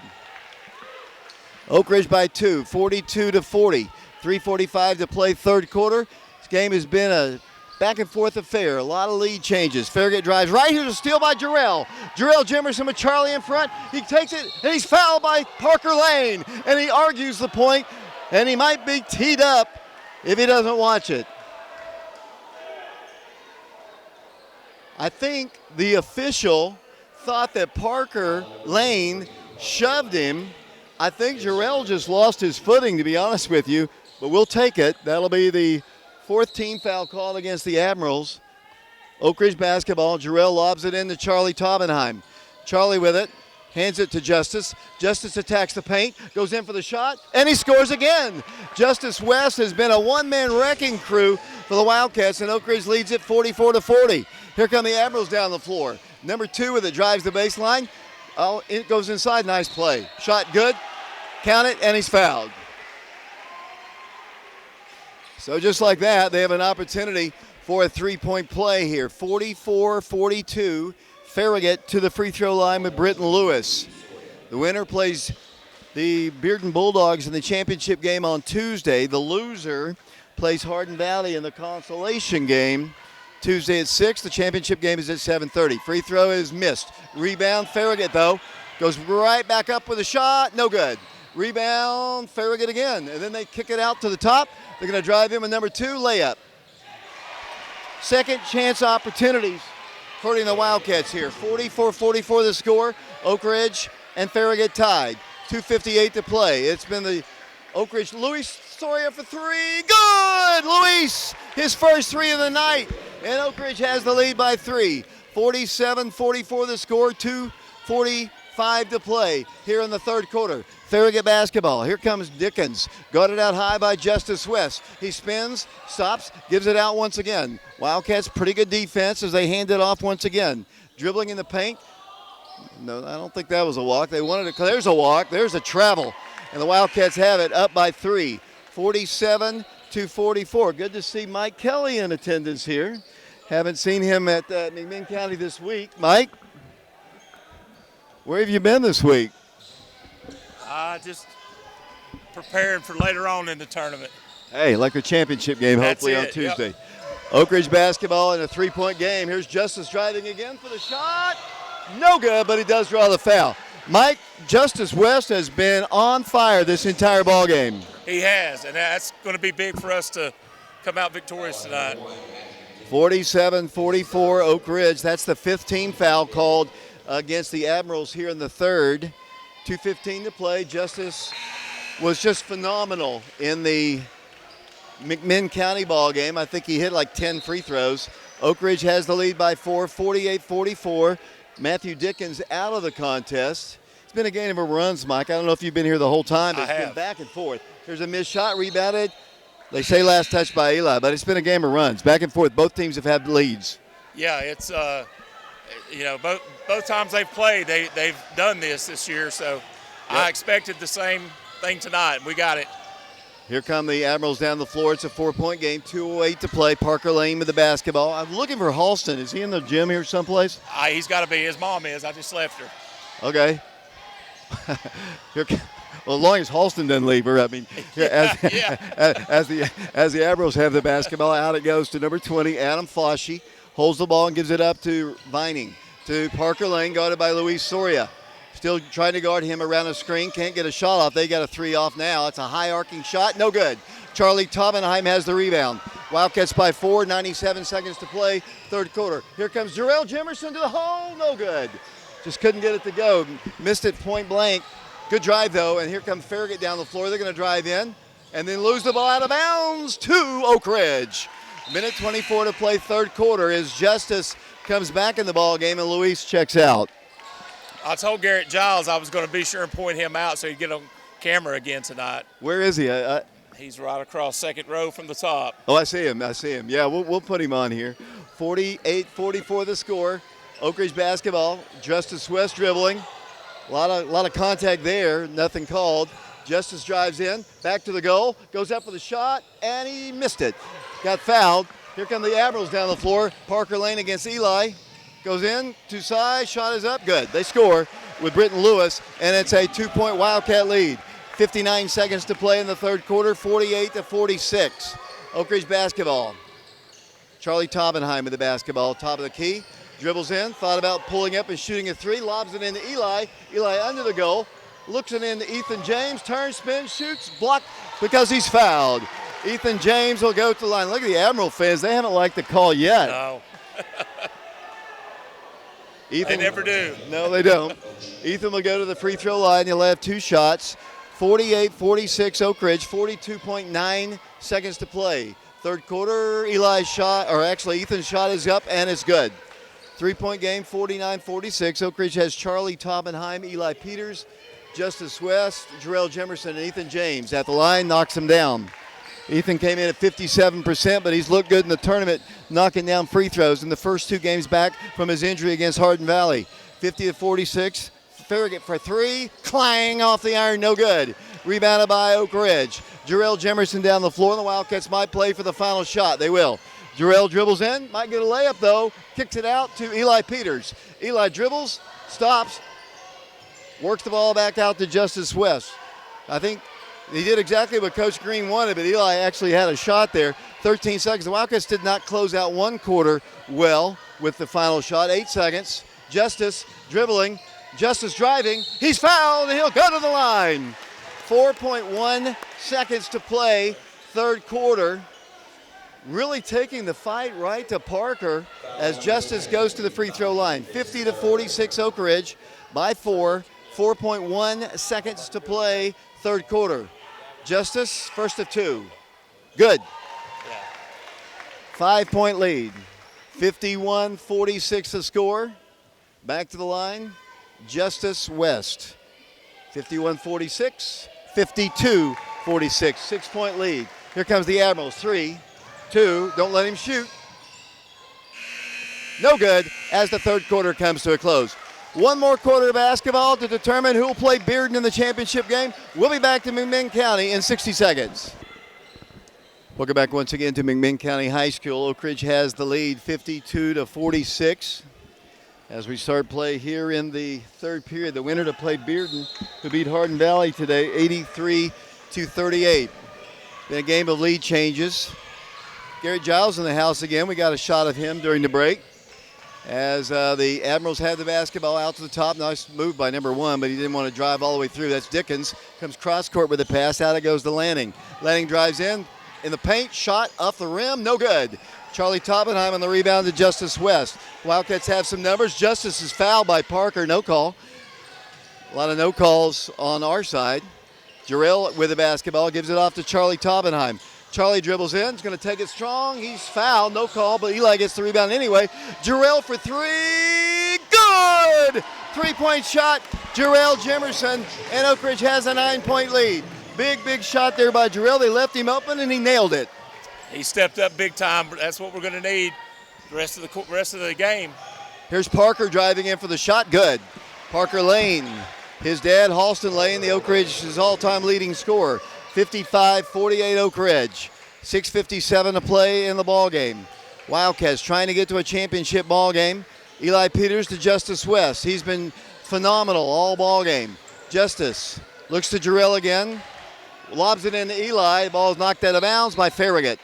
Oak Ridge by 2, 42-40. 3:45 to play third quarter. This game has been a back and forth affair. A lot of lead changes. Farragut drives right. Here's a steal by Jarrell. Jarrell Jimerson with Charlie in front. He takes it, and he's fouled by Parker Lane. And he argues the point, and he might be teed up if he doesn't watch it. I think the official thought that Parker Lane shoved him. I think Jarrell just lost his footing, to be honest with you, but we'll take it. That'll be the 4th team foul called against the Admirals. Oak Ridge basketball. Jarrell lobs it in to Charlie Taubenheim. Charlie with it, hands it to Justice. Justice attacks the paint, goes in for the shot, and he scores again. Justice West has been a one-man wrecking crew for the Wildcats, and Oak Ridge leads it 44-40. Here come the Admirals down the floor. Number 2 with it, drives the baseline. Oh, it goes inside, nice play. Shot good, count it, and he's fouled. So just like that, they have an opportunity for a 3-point play here. 44-42, Farragut to the free throw line with Britton Lewis. The winner plays the Bearden Bulldogs in the championship game on Tuesday. The loser plays Hardin Valley in the consolation game Tuesday at 6. The championship game is at 7:30. Free throw is missed. Rebound, Farragut, though. Goes right back up with a shot. No good. Rebound, Farragut again. And then they kick it out to the top. They're going to drive in with number 2, layup. second chance opportunities hurting the Wildcats here. 44-44 the score. Oak Ridge and Farragut tied. 2:58 to play. It's been the Oak Ridge. Luis Soria for three. Good! Luis, his first three of the night. And Oak Ridge has the lead by 3. 47-44 the score. 2:45 to play here in the third quarter. Farragut basketball. Here comes Dickens. Got it out high by Justice West. He spins, stops, gives it out once again. Wildcats pretty good defense as they hand it off once again. Dribbling in the paint. No, I don't think that was a walk. They wanted to. There's a walk. There's a travel. And the Wildcats have it up by 3. 47-44. Good to see Mike Kelly in attendance here. Haven't seen him at McMinn County this week. Mike, where have you been this week? Just preparing for later on in the tournament. Hey, like a championship game, hopefully on Tuesday. Yep. Oak Ridge basketball in a 3-point game. Here's Justice driving again for the shot. No good, but he does draw the foul. Mike, Justice West has been on fire this entire ball game. He has, and that's going to be big for us to come out victorious tonight. 47-44 Oak Ridge. That's the 5th team foul called against the Admirals here in the third. 2:15 to play. Justice was just phenomenal in the McMinn County ball game. I think he hit like 10 free throws. Oak Ridge has the lead by 4, 48-44. Matthew Dickens out of the contest. It's been a game of runs, Mike. I don't know if you've been here the whole time, but it's been back and forth. There's a missed shot, rebounded. They say last touch by Eli, but it's been a game of runs. Back and forth. Both teams have had leads. Yeah, it's, both times they've played, they've done this year, so yep. I expected the same thing tonight, and we got it. Here come the Admirals down the floor. It's a 4-point game, 2:08 to play. Parker Lane with the basketball. I'm looking for Halston. Is he in the gym here someplace? He's got to be. His mom is. I just left her. Okay. Well, as long as Halston doesn't leave her, I mean, as the Admirals have the basketball, out it goes to number 20, Adam Foshee. Holds the ball and gives it up to Vining. To Parker Lane, guarded by Luis Soria. Still trying to guard him around a screen. Can't get a shot off. They got a 3 off now. It's a high arcing shot. No good. Charlie Taubenheim has the rebound. Wildcats by 4, 97 seconds to play. Third quarter. Here comes Jarrell Jimerson to the hole. No good. Just couldn't get it to go. Missed it point blank. Good drive, though. And here comes Farragut down the floor. They're going to drive in and then lose the ball out of bounds to Oak Ridge. Minute 24 to play, third quarter, as Justice comes back in the ball game and Luis checks out. I told Garrett Giles I was going to be sure and point him out so he'd get on camera again tonight. Where is he? He's right across second row from the top. Oh, I see him. Yeah, we'll put him on here. 48-44 the score. Oak Ridge basketball. Justice West dribbling. A lot of contact there. Nothing called. Justice drives in. Back to the goal. Goes up with a shot, and he missed it. Got fouled. Here come the Admirals down the floor. Parker Lane against Eli. Goes in, to side, shot is up, good. They score with Britton Lewis, and it's a 2-point Wildcat lead. 59 seconds to play in the third quarter, 48-46. Oak Ridge basketball. Charlie Taubenheim with the basketball, top of the key. Dribbles in, thought about pulling up and shooting a 3, lobs it into Eli. Eli under the goal, looks it into Ethan James, turns, spins, shoots, blocked because he's fouled. Ethan James will go to the line. Look at the Admiral fans, they haven't liked the call yet. No. Ethan, they never do. No, they don't. Ethan will go to the free throw line. He'll have 2 shots. 48-46 Oak Ridge, 42.9 seconds to play. Third quarter, Ethan's shot is up, and it's good. 3-point game, 49-46. Oak Ridge has Charlie Taubenheim, Eli Peters, Justice West, Jarrell Jimerson, and Ethan James. At the line, knocks him down. Ethan came in at 57%, but he's looked good in the tournament, knocking down free throws in the first 2 games back from his injury against Hardin Valley. 50-46, Farragut for 3, clang off the iron, no good. Rebounded by Oak Ridge. Jarrell Jimerson down the floor, and the Wildcats might play for the final shot. They will. Jarrell dribbles in, might get a layup though, kicks it out to Eli Peters. Eli dribbles, stops, works the ball back out to Justice West. I think he did exactly what Coach Green wanted, but Eli actually had a shot there. 13 seconds. The Wildcats did not close out one quarter well with the final shot. 8 seconds. Justice dribbling. Justice driving. He's fouled, and he'll go to the line. 4.1 seconds to play, third quarter. really taking the fight right to Parker as Justice goes to the free throw line. 50-46 Oak Ridge by 4. 4.1 seconds to play, third quarter. Justice, first of 2. Good. 5-point lead. 51-46 the score. Back to the line, Justice West. 51-46, 52-46, 6-point lead. Here comes the Admirals, 3, 2, don't let him shoot. No good as the third quarter comes to a close. One more quarter of basketball to determine who will play Bearden in the championship game. We'll be back to McMinn County in 60 seconds. Welcome back once again to McMinn County High School. Oak Ridge has the lead 52-46. As we start play here in the third period, the winner to play Bearden, who beat Hardin Valley today, 83-38. Been a game of lead changes. Garrett Giles in the house again. We got a shot of him during the break. As the Admirals have the basketball out to the top. Nice move by number 1, but he didn't want to drive all the way through. That's Dickens. Comes cross court with a pass. Out it goes to Lanning. Lanning drives in the paint. Shot off the rim. No good. Charlie Toppenheim on the rebound to Justice West. Wildcats have some numbers. Justice is fouled by Parker. No call. A lot of no calls on our side. Jarrell with the basketball gives it off to Charlie Toppenheim. Charlie dribbles in. He's going to take it strong. He's fouled. No call, but Eli gets the rebound anyway. Jarrell for 3. Good! 3-point shot. Jarrell Jemerson, and Oak Ridge has a 9-point lead. Big shot there by Jarrell. They left him open, and he nailed it. He stepped up big time. That's what we're going to need the rest of the game. Here's Parker driving in for the shot. Good. Parker Lane, his dad, Halston Lane, the Oak Ridge's all-time leading scorer. 55-48 Oak Ridge. 6:57 to play in the ball game. Wildcats trying to get to a championship ball game. Eli Peters to Justice West. He's been phenomenal all ball game. Justice looks to Jarrell again. Lobs it into Eli. The ball is knocked out of bounds by Farragut.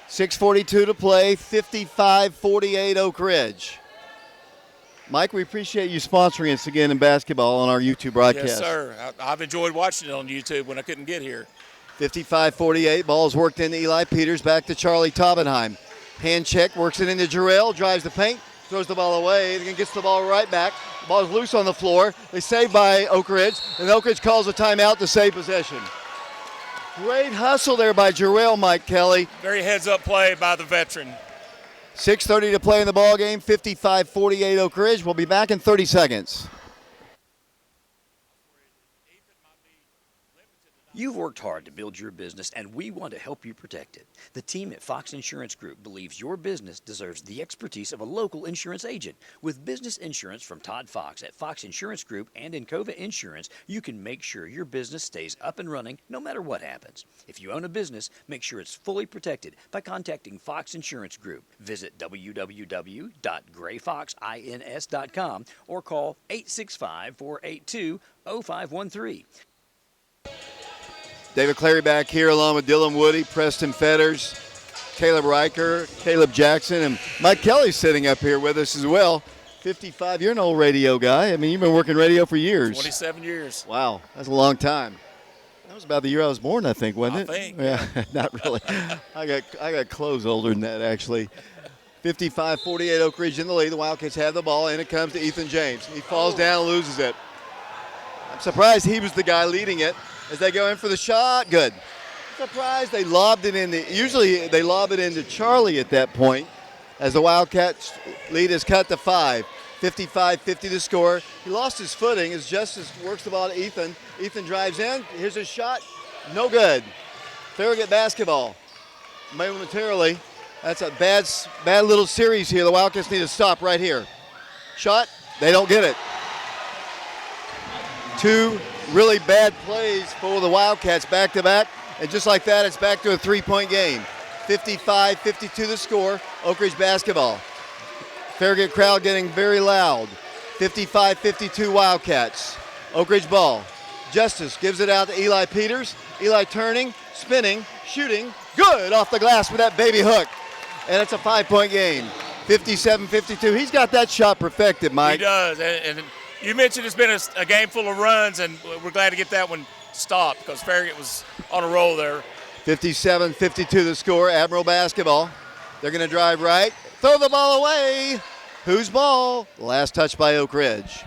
6:42 to play, 55-48 Oak Ridge. Mike, we appreciate you sponsoring us again in basketball on our YouTube broadcast. Yes, sir. I've enjoyed watching it on YouTube when I couldn't get here. 55-48, ball's worked into Eli Peters, back to Charlie Taubenheim. Hand check, works it into Jarrell, drives the paint, throws the ball away, and gets the ball right back. The ball's loose on the floor. They save by Oak Ridge, and Oak Ridge calls a timeout to save possession. Great hustle there by Jarrell, Mike Kelly. Very heads-up play by the veteran. 6:30 to play in the ball game, 55-48 Oak Ridge. We'll be back in 30 seconds. You've worked hard to build your business, and we want to help you protect it. The team at Fox Insurance Group believes your business deserves the expertise of a local insurance agent. With business insurance from Todd Fox at Fox Insurance Group and Encova Insurance, you can make sure your business stays up and running no matter what happens. If you own a business, make sure it's fully protected by contacting Fox Insurance Group. Visit www.grayfoxins.com or call 865-482-0513. David Clary back here along with Dylan Woody, Preston Fetters, Caleb Riker, Caleb Jackson, and Mike Kelly's sitting up here with us as well. 55, you're an old radio guy. I mean, you've been working radio for years. 27 years. Wow, that's a long time. That was about the year I was born, I think, wasn't it? I think. Yeah, not really. I got clothes older than that, actually. 55-48 Oak Ridge in the lead. The Wildcats have the ball, and it comes to Ethan James. He falls down, loses it. I'm surprised he was the guy leading it. As they go in for the shot, good. Surprised they lobbed it in. Usually they lob it into Charlie at that point as the Wildcats lead is cut to 5. 55-50 to score. He lost his footing as Justice works the ball to Ethan. Ethan drives in. Here's his shot. No good. Farragut basketball. Momentarily. That's a bad little series here. The Wildcats need to stop right here. Shot. They don't get it. Two really bad plays for the Wildcats back-to-back, and just like that, it's back to a three-point game. 55-52 the score, Oak Ridge basketball. Farragut crowd getting very loud. 55-52 Wildcats. Oak Ridge ball. Justice gives it out to Eli Peters. Eli turning, spinning, shooting. Good off the glass with that baby hook. And it's a 5-point game. 57-52. He's got that shot perfected, Mike. He does, and you mentioned it's been a game full of runs, and we're glad to get that one stopped because Farragut was on a roll there. 57-52 the score. Admiral basketball. They're going to drive right. Throw the ball away. Whose ball? Last touch by Oak Ridge.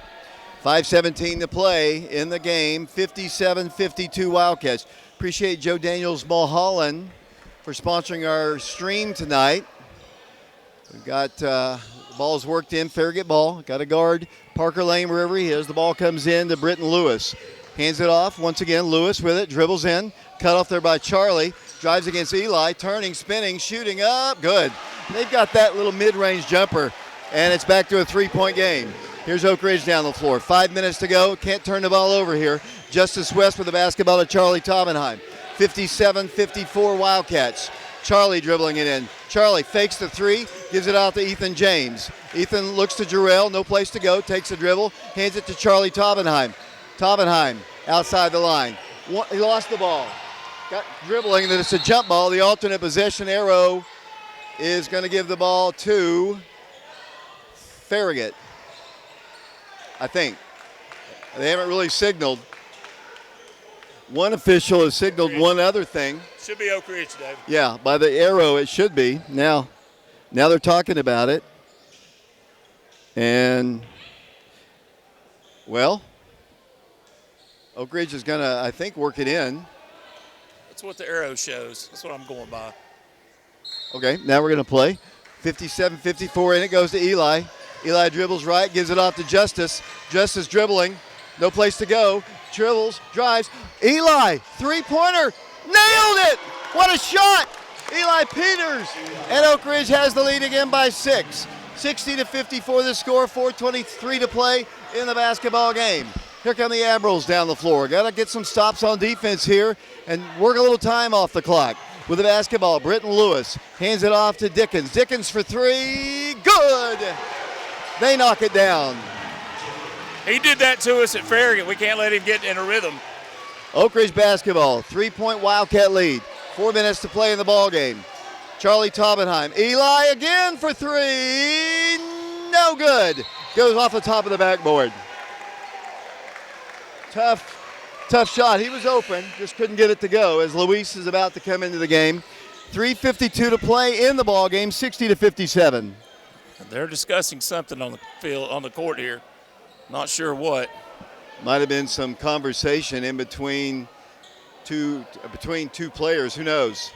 5:17 to play in the game. 57-52 Wildcats. Appreciate Joe Daniels Mulholland for sponsoring our stream tonight. We've got the ball's worked in. Farragut ball. Got a guard. Parker Lane wherever he is. The ball comes in to Britton Lewis. Hands it off. Once again, Lewis with it. Dribbles in. Cut off there by Charlie. Drives against Eli. Turning, spinning, shooting up. Good. They've got that little mid-range jumper. And it's back to a three-point game. Here's Oak Ridge down the floor. 5 minutes to go. Can't turn the ball over here. Justice West with the basketball to Charlie Taubenheim. 57-54 Wildcats. Charlie dribbling it in. Charlie fakes the three, gives it out to Ethan James. Ethan looks to Jarrell, no place to go, takes a dribble, hands it to Charlie Taubenheim. Taubenheim outside the line. He lost the ball. Got dribbling, and then it's a jump ball. The alternate possession arrow is going to give the ball to Farragut, I think. They haven't really signaled. One official has signaled one other thing. Should be Oak Ridge, Dave. Yeah, by the arrow it should be. Now they're talking about it. And, well, Oak Ridge is going to, I think, work it in. That's what the arrow shows. That's what I'm going by. Okay, now we're going to play. 57-54, and it goes to Eli. Eli dribbles right, gives it off to Justice. Justice dribbling, no place to go. Dribbles, drives. Eli, three-pointer, nailed it! What a shot! Eli Peters, and Oak Ridge has the lead again by 6. 60-54 the score, 4:23 to play in the basketball game. Here come the Admirals down the floor. Got to get some stops on defense here and work a little time off the clock. With the basketball, Britton Lewis hands it off to Dickens. Dickens for three, good! They knock it down. He did that to us at Farragut. We can't let him get in a rhythm. Oak Ridge basketball, 3-point Wildcat lead. 4 minutes to play in the ball game. Charlie Taubenheim. Eli again for three. No good. Goes off the top of the backboard. Tough shot. He was open, just couldn't get it to go as Luis is about to come into the game. 3:52 to play in the ball game, 60-57. They're discussing something on the field, on the court here. Not sure what. Might have been some conversation in between two players. Who knows?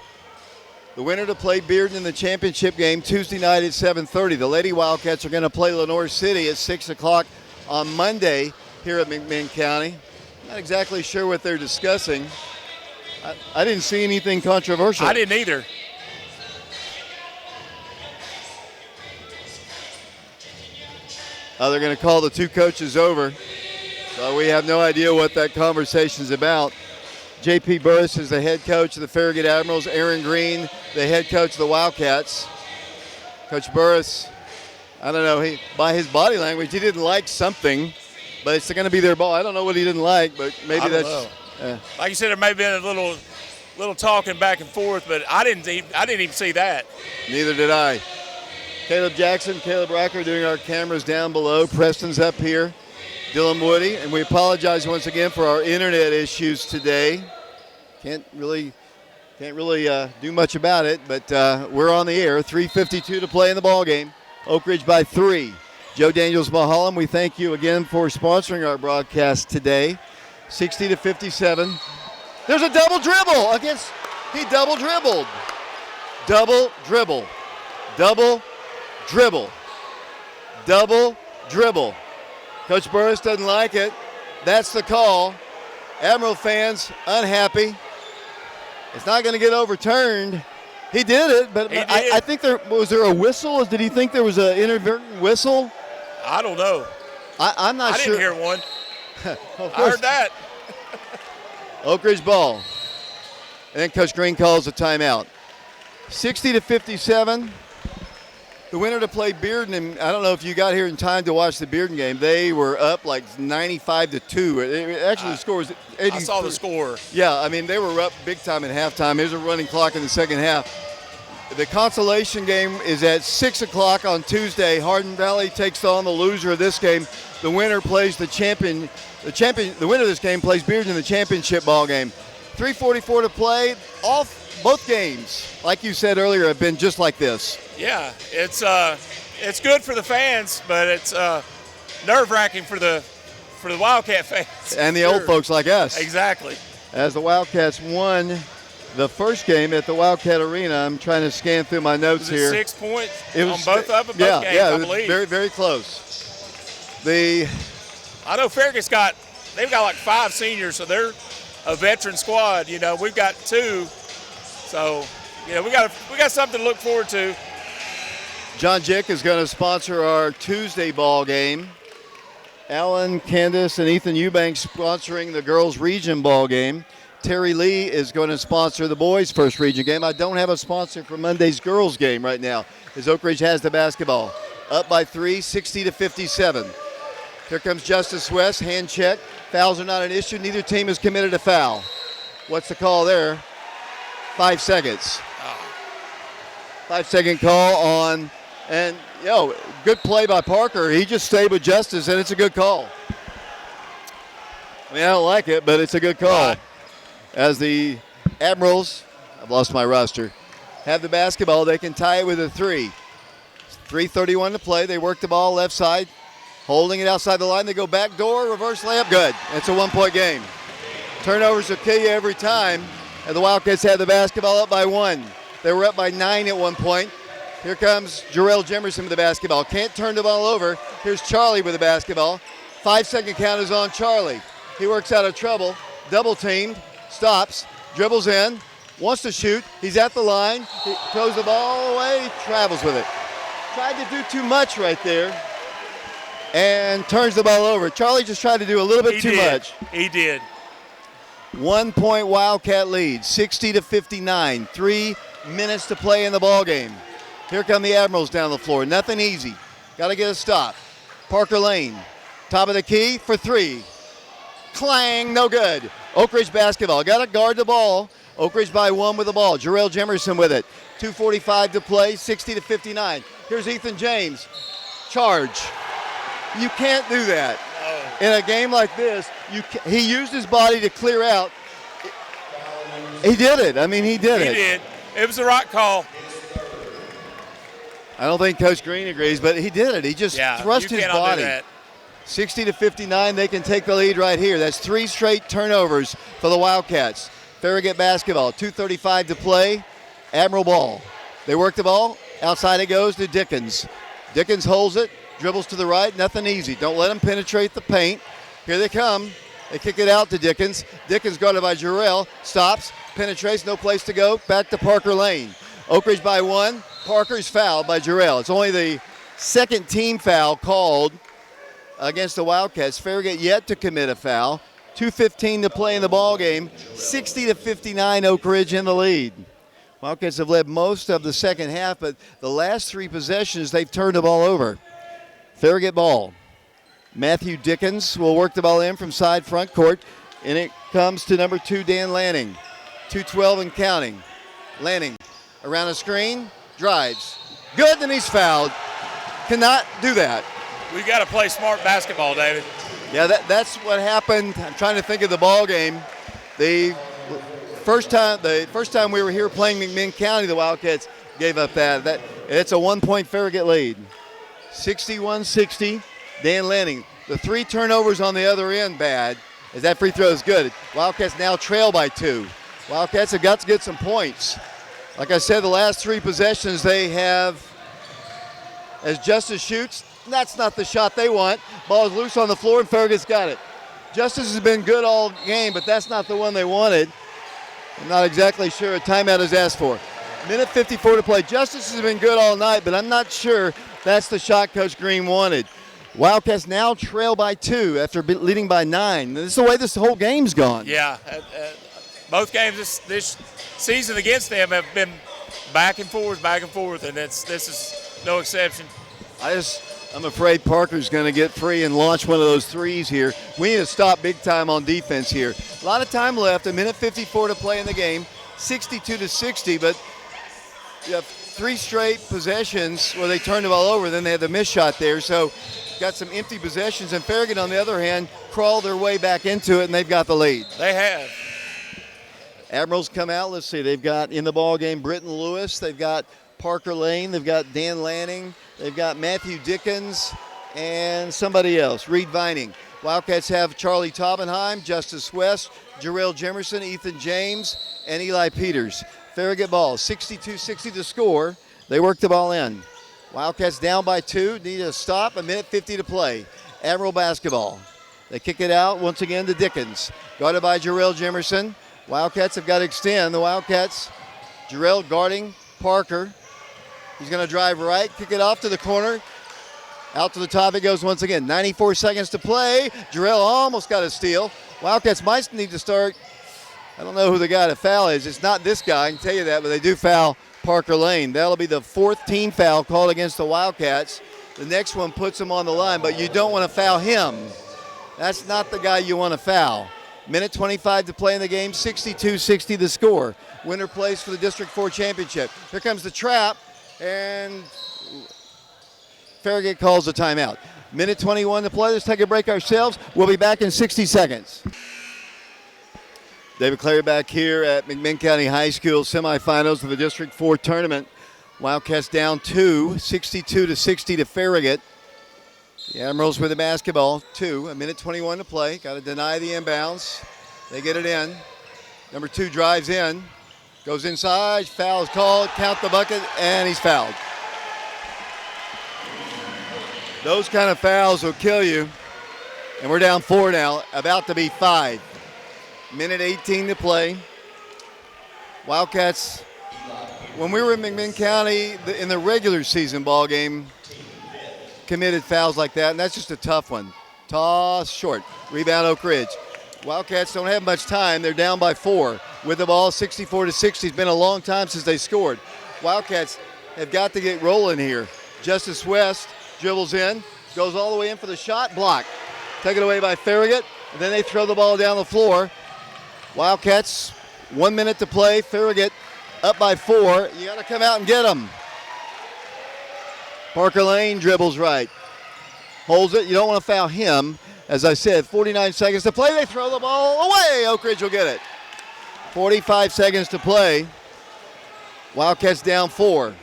The winner to play Bearden in the championship game Tuesday night at 7:30. The Lady Wildcats are going to play Lenoir City at 6 o'clock on Monday here at McMinn County. Not exactly sure what they're discussing. I didn't see anything controversial. I didn't either. They're going to call the two coaches over. So we have no idea what that conversation is about. J.P. Burris is the head coach of the Farragut Admirals. Aaron Green, the head coach of the Wildcats. Coach Burris, I don't know, by his body language, he didn't like something, but it's going to be their ball. I don't know what he didn't like, but maybe that's. Like you said, there may have been a little talking back and forth, but I didn't even see that. Neither did I. Caleb Jackson, Caleb Racker doing our cameras down below. Preston's up here. Dylan Woody, and we apologize once again for our internet issues today. Can't really do much about it, but we're on the air. 3:52 to play in the ball game. Oak Ridge by 3. Joe Daniels Mulholland, we thank you again for sponsoring our broadcast today. 60-57. There's a double dribble against. He double dribbled. Double dribble. Double dribble. Double dribble. Coach Burris doesn't like it. That's the call. Admiral fans unhappy. It's not going to get overturned. He did it, but I think was there a whistle? Did he think there was an inadvertent whistle? I don't know. I'm not sure. I didn't hear one. Of I course. heard that. Oak Ridge ball. And then Coach Green calls a timeout. 60-57. The winner to play Bearden, and I don't know if you got here in time to watch the Bearden game. They were up like 95-2. Actually, the score was 83. I saw the score. Yeah, I mean, they were up big time at halftime. There's a running clock in the second half. The consolation game is at 6 o'clock on Tuesday. Hardin Valley takes on the loser of this game. The winner plays the champion. The winner of this game plays Bearden in the championship ball game. 3:44 to play. Both games, like you said earlier, have been just like this. Yeah, it's good for the fans, but it's nerve-wracking for the Wildcat fans. And the old folks like us. Exactly. As the Wildcats won the first game at the Wildcat Arena, I'm trying to scan through my notes here. 6 points It was, on both of them, both games, yeah, I it was believe. very, very close. I know Farragut's they've got like 5 seniors, so they're a veteran squad. You know, we've got 2, so you know we got something to look forward to. John Jick is going to sponsor our Tuesday ball game. Alan, Candace, and Ethan Eubanks sponsoring the girls' region ball game. Terry Lee is going to sponsor the boys' first region game. I don't have a sponsor for Monday's girls' game right now, as Oak Ridge has the basketball. Up by 3, 60-57. Here comes Justice West, hand check. Fouls are not an issue. Neither team has committed a foul. What's the call there? 5 seconds. 5-second call on, and good play by Parker. He just stayed with Justice, and it's a good call. I mean, I don't like it, but it's a good call. Right. As the Admirals, I've lost my roster, have the basketball, they can tie it with a 3. 3:31 to play. They work the ball left side, holding it outside the line. They go back door, reverse layup, good. It's a 1-point game. Turnovers will kill you every time, and the Wildcats have the basketball up by 1. They were up by 9 at one point. Here comes Jarrell Jemerson with the basketball. Can't turn the ball over. Here's Charlie with the basketball. 5-second count is on Charlie. He works out of trouble. Double teamed. Stops. Dribbles in. Wants to shoot. He's at the line. He throws the ball away. Travels with it. Tried to do too much right there. And turns the ball over. Charlie just tried to do a little bit too much. He did. 1-point Wildcat lead. 60-59. 3 minutes to play in the ball game. Here come the Admirals down the floor. Nothing easy. Got to get a stop. Parker Lane, top of the key for 3. Clang, no good. Oak Ridge basketball. Got to guard the ball. Oak Ridge by 1 with the ball. Jarrell Jemerson with it. 2:45 to play, 60-59. Here's Ethan James. Charge. You can't do that. No. In a game like this, he used his body to clear out. He did it. I mean, he did it. He did. It was the right call. I don't think Coach Green agrees, but he did it. He just thrust his body. 60-59, they can take the lead right here. That's 3 straight turnovers for the Wildcats. Farragut basketball, 2:35 to play. Admiral ball. They work the ball. Outside it goes to Dickens. Dickens holds it, dribbles to the right. Nothing easy. Don't let him penetrate the paint. Here they come. They kick it out to Dickens. Dickens guarded by Jarrell. Stops, penetrates, no place to go. Back to Parker Lane. Oak Ridge by 1. Parker's fouled by Jarrell. It's only the second team foul called against the Wildcats. Farragut yet to commit a foul. 2:15 to play in the ball game. 60-59, Oak Ridge in the lead. Wildcats have led most of the second half, but the last 3 possessions, they've turned the ball over. Farragut ball. Matthew Dickens will work the ball in from side front court, and it comes to number 2, Dan Lanning. 2:12 and counting. Lanning around a screen, drives. Good, then he's fouled. Cannot do that. We've got to play smart basketball, David. Yeah, that's what happened. I'm trying to think of the ball game. The first time we were here playing McMinn County, the Wildcats gave up that. It's a 1-point Farragut lead. 61-60, Dan Lanning. The 3 turnovers on the other end bad, as that free throw is good. Wildcats now trail by 2. Wildcats have got to get some points. Like I said, the last 3 possessions they have, as Justice shoots, that's not the shot they want. Ball is loose on the floor, and Farragut's got it. Justice has been good all game, but that's not the one they wanted. I'm not exactly sure a timeout is asked for. Minute 54 to play. Justice has been good all night, but I'm not sure that's the shot Coach Green wanted. Wildcats now trail by 2 after leading by 9. This is the way this whole game's gone. Yeah, both games this season against them have been back and forth, and this is no exception. I'm afraid Parker's going to get free and launch one of those threes here. We need to stop big time on defense here. A lot of time left, a minute 54 to play in the game, 62-60, but you have 3 straight possessions where they turned the ball over, then they had the missed shot there. So got some empty possessions, and Farragut, on the other hand, crawled their way back into it, and they've got the lead. They have. Admirals come out. Let's see. They've got in the ball game Britton Lewis. They've got Parker Lane. They've got Dan Lanning. They've got Matthew Dickens and somebody else, Reed Vining. Wildcats have Charlie Taubenheim, Justice West, Jarrell Jemerson, Ethan James, and Eli Peters. Farragut ball, 62-60 the score. They work the ball in. Wildcats down by 2, need a stop, 1:50 to play. Admiral basketball. They kick it out once again to Dickens. Guarded by Jarrell Jemerson. Wildcats have got to extend. The Wildcats, Jarrell guarding Parker. He's going to drive right, kick it off to the corner. Out to the top it goes once again. 94 seconds to play. Jarrell almost got a steal. Wildcats might need to start. I don't know who the guy to foul is. It's not this guy, I can tell you that, but they do foul Parker Lane. That'll be the 4th team foul called against the Wildcats. The next one puts him on the line, but you don't want to foul him. That's not the guy you want to foul. Minute 25 to play in the game, 62-60 the score. Winner plays for the District 4 championship. Here comes the trap, and Farragut calls a timeout. Minute 21 to play. Let's take a break ourselves. We'll be back in 60 seconds. David Clary back here at McMinn County High School semifinals of the District 4 tournament. Wildcats down 2, 62-60 to Farragut. The Admirals with the basketball, 2, 1:21 to play. Got to deny the inbounds. They get it in. Number 2 drives in, goes inside, foul is called, count the bucket, and he's fouled. Those kind of fouls will kill you. And we're down 4 now, about to be 5. Minute 18 to play. Wildcats, when we were in McMinn County in the regular season ball game, committed fouls like that, and that's just a tough one. Toss short. Rebound Oak Ridge. Wildcats don't have much time. They're down by 4 with the ball, 64-60. It's been a long time since they scored. Wildcats have got to get rolling here. Justice West dribbles in, goes all the way in for the shot, block. Taken away by Farragut, and then they throw the ball down the floor. Wildcats, 1 minute to play. Farragut up by 4. You got to come out and get them. Parker Lane dribbles right. Holds it. You don't want to foul him. As I said, 49 seconds to play. They throw the ball away. Oak Ridge will get it. 45 seconds to play. Wildcats down 4.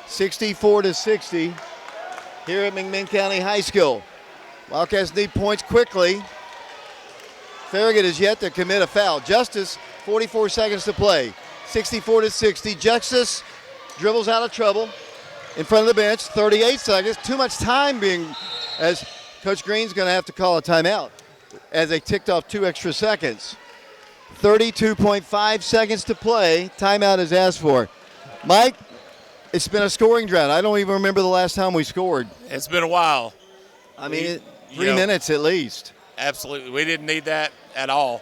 64-60 here at McMinn County High School. Wildcats need points quickly. Farragut is yet to commit a foul. Justice, 44 seconds to play. 64-60. Justice dribbles out of trouble in front of the bench. 38 seconds. Too much time being, as Coach Green's going to have to call a timeout as they ticked off 2 extra seconds. 32.5 seconds to play. Timeout is asked for. Mike, it's been a scoring drought. I don't even remember the last time we scored. It's been a while. I mean, 3 minutes at least. Absolutely. We didn't need that at all.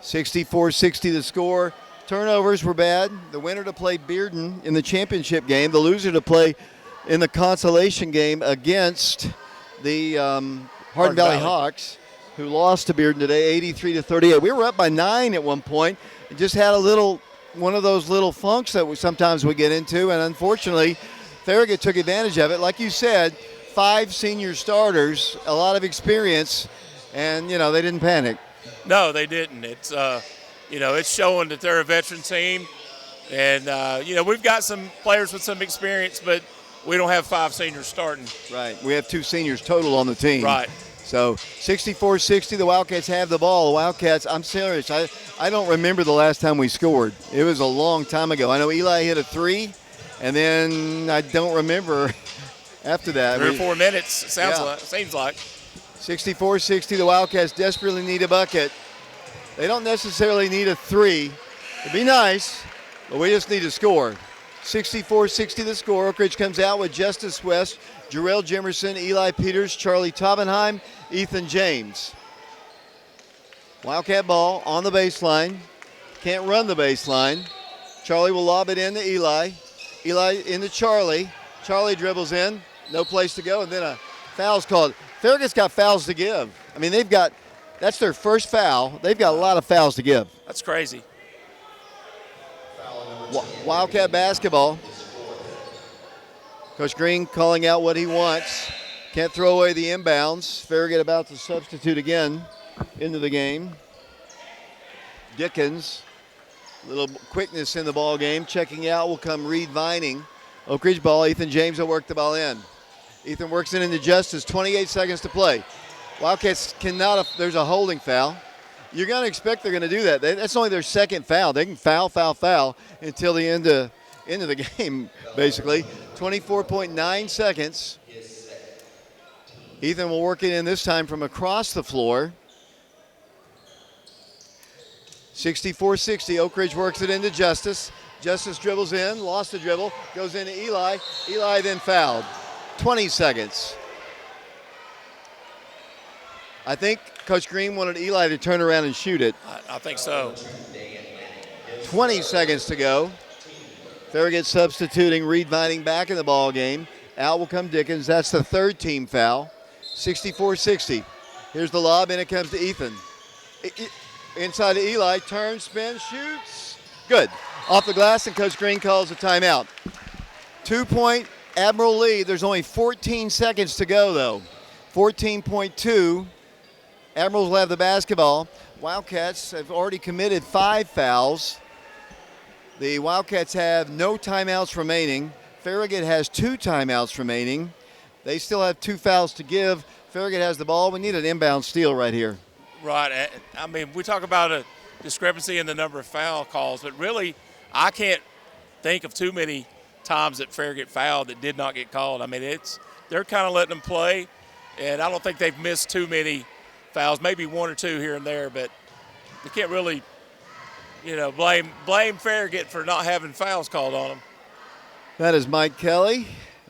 64-60 the score. Turnovers were bad. The winner to play Bearden in the championship game. The loser to play in the consolation game against the Hardin Valley Hawks, who lost to Bearden today, 83-38. We were up by 9 at one point and just had one of those little funks that sometimes we get into, and unfortunately, Farragut took advantage of it. Like you said, 5 senior starters, a lot of experience, and, they didn't panic. No, they didn't. It's, it's showing that they're a veteran team. And, we've got some players with some experience, but we don't have 5 seniors starting. Right. We have 2 seniors total on the team. Right. So 64-60, the Wildcats have the ball. The Wildcats, I'm serious, I don't remember the last time we scored. It was a long time ago. I know Eli hit a 3, and then I don't remember after that. 3 or 4 minutes, seems like. 64-60, the Wildcats desperately need a bucket. They don't necessarily need a 3. It'd be nice, but we just need to score. 64-60 the score. Oak Ridge comes out with Justice West, Jarrell Jemerson, Eli Peters, Charlie Taubenheim, Ethan James. Wildcat ball on the baseline. Can't run the baseline. Charlie will lob it in to Eli. Eli into Charlie. Charlie dribbles in. No place to go, and then a foul's called. Farragut's got fouls to give. I mean, that's their first foul. They've got a lot of fouls to give. That's crazy. Wildcat basketball. Coach Green calling out what he wants. Can't throw away the inbounds. Farragut about to substitute again into the game. Dickens Little quickness in the ball game. Checking out will come Reed Vining. Oak Ridge ball. Ethan James will work the ball in. Ethan works it into Justice. 28 seconds to play. Wildcats cannot. There's a holding foul. You're going to expect they're going to do that. That's only their second foul. They can foul until the end of the game, basically. 24.9 seconds. Ethan will work it in this time from across the floor. 64-60. Oak Ridge works it into Justice. Justice dribbles in, lost the dribble, goes into Eli. Eli then fouled. 20 seconds. I think Coach Green wanted Eli to turn around and shoot it. I think so. 20 seconds to go. Farragut substituting Reed Vining back in the ball game. Out will come Dickens. That's the third team foul. 64-60. Here's the lob, and it comes to Ethan. Inside to Eli, turns, spins, shoots. Good. Off the glass, and Coach Green calls a timeout. 2-point Admiral lead. There's only 14 seconds to go, though. 14.2. Admirals will have the basketball. Wildcats have already committed 5 fouls. The Wildcats have no timeouts remaining. Farragut has 2 timeouts remaining. They still have 2 fouls to give. Farragut has the ball. We need an inbound steal right here. Right. I mean, we talk about a discrepancy in the number of foul calls, but really I can't think of too many times that Farragut fouled that did not get called. I mean, they're kind of letting them play, and I don't think they've missed too many fouls, maybe 1 or 2 here and there, but you can't really, blame Farragut for not having fouls called on them. That is Mike Kelly.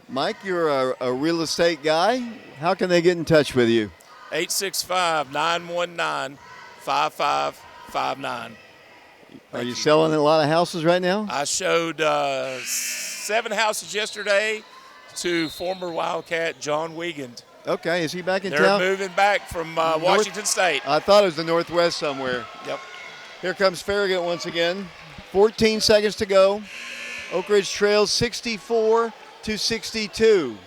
Mike, you're a real estate guy. How can they get in touch with you? 865-919-5559. Are you selling a lot of houses right now? I showed 7 houses yesterday to former Wildcat John Wiegand. Okay, is he back in They're town? They're moving back from Washington State. I thought it was the Northwest somewhere. Yep. Here comes Farragut once again. 14 seconds to go. Oak Ridge trails 64-62.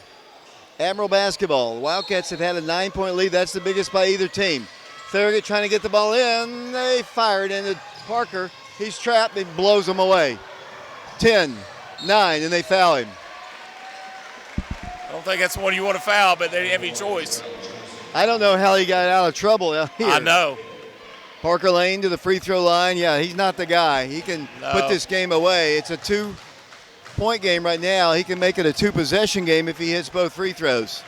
Admiral basketball. The Wildcats have had a 9-point lead. That's the biggest by either team. Farragut trying to get the ball in. They fired into Parker. He's trapped. He blows them away. 10, 9, and they foul him. I don't think that's the one you want to foul, but they didn't have any choice. I don't know how he got out of trouble out here. I know. Parker Lane to the free throw line. Yeah, he's not the guy. He can put this game away. It's a 2-point game right now. He can make it a 2-possession game if he hits both free throws.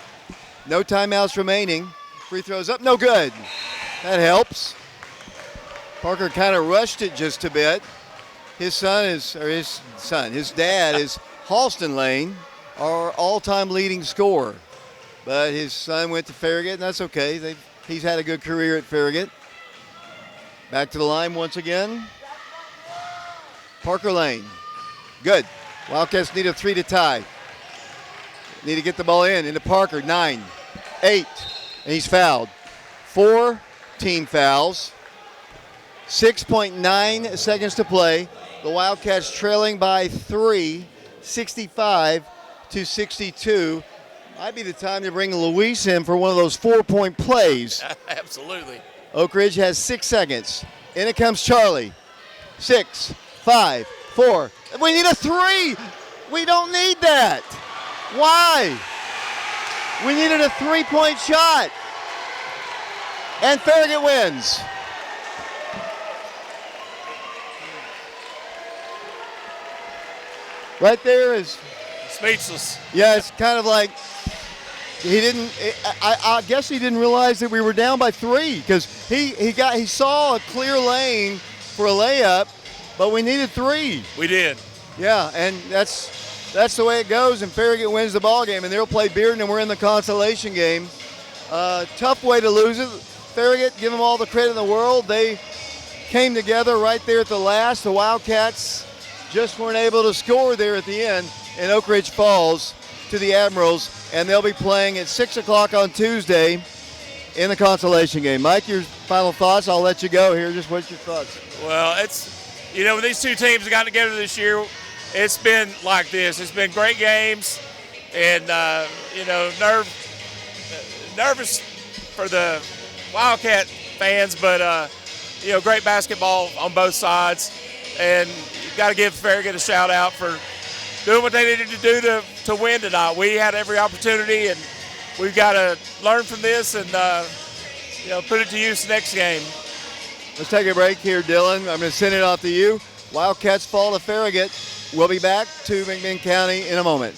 No timeouts remaining. Free throws up, no good. That helps. Parker kind of rushed it just a bit. His dad is Halston Lane, our all-time leading scorer. But his son went to Farragut, and that's okay. He's had a good career at Farragut. Back to the line once again. Parker Lane. Good. Wildcats need a 3 to tie. Need to get the ball into Parker. 9, 8, and he's fouled. 4 team fouls. 6.9 seconds to play. The Wildcats trailing by 3, 65-62. Might be the time to bring Luis in for one of those 4-point plays. Absolutely. Oak Ridge has 6 seconds. In it comes Charlie. 6, 5, 4. We need a 3. We don't need that. Why? We needed a 3-point shot. And Farragut wins. Right there is speechless. Yeah, it's kind of like I guess he didn't realize that we were down by 3 because he saw a clear lane for a layup, but we needed 3. We did. Yeah, and that's the way it goes. And Farragut wins the ball game, and they'll play Bearden, and we're in the consolation game. Tough way to lose it. Farragut, give them all the credit in the world. They came together right there at the last. The Wildcats just weren't able to score there at the end, and Oak Ridge falls to the Admirals, and they'll be playing at 6 o'clock on Tuesday in the consolation game. Mike, your final thoughts? I'll let you go here. Just what's your thoughts? Well, when these two teams have gotten together this year, it's been like this. It's been great games, and, nervous for the Wildcat fans, but, great basketball on both sides. and you got to give Farragut a shout out for doing what they needed to do to win tonight. We had every opportunity, and we've got to learn from this and put it to use next game. Let's take a break here, Dylan. I'm going to send it off to you. Wildcats fall to Farragut. We'll be back to McMinn County in a moment.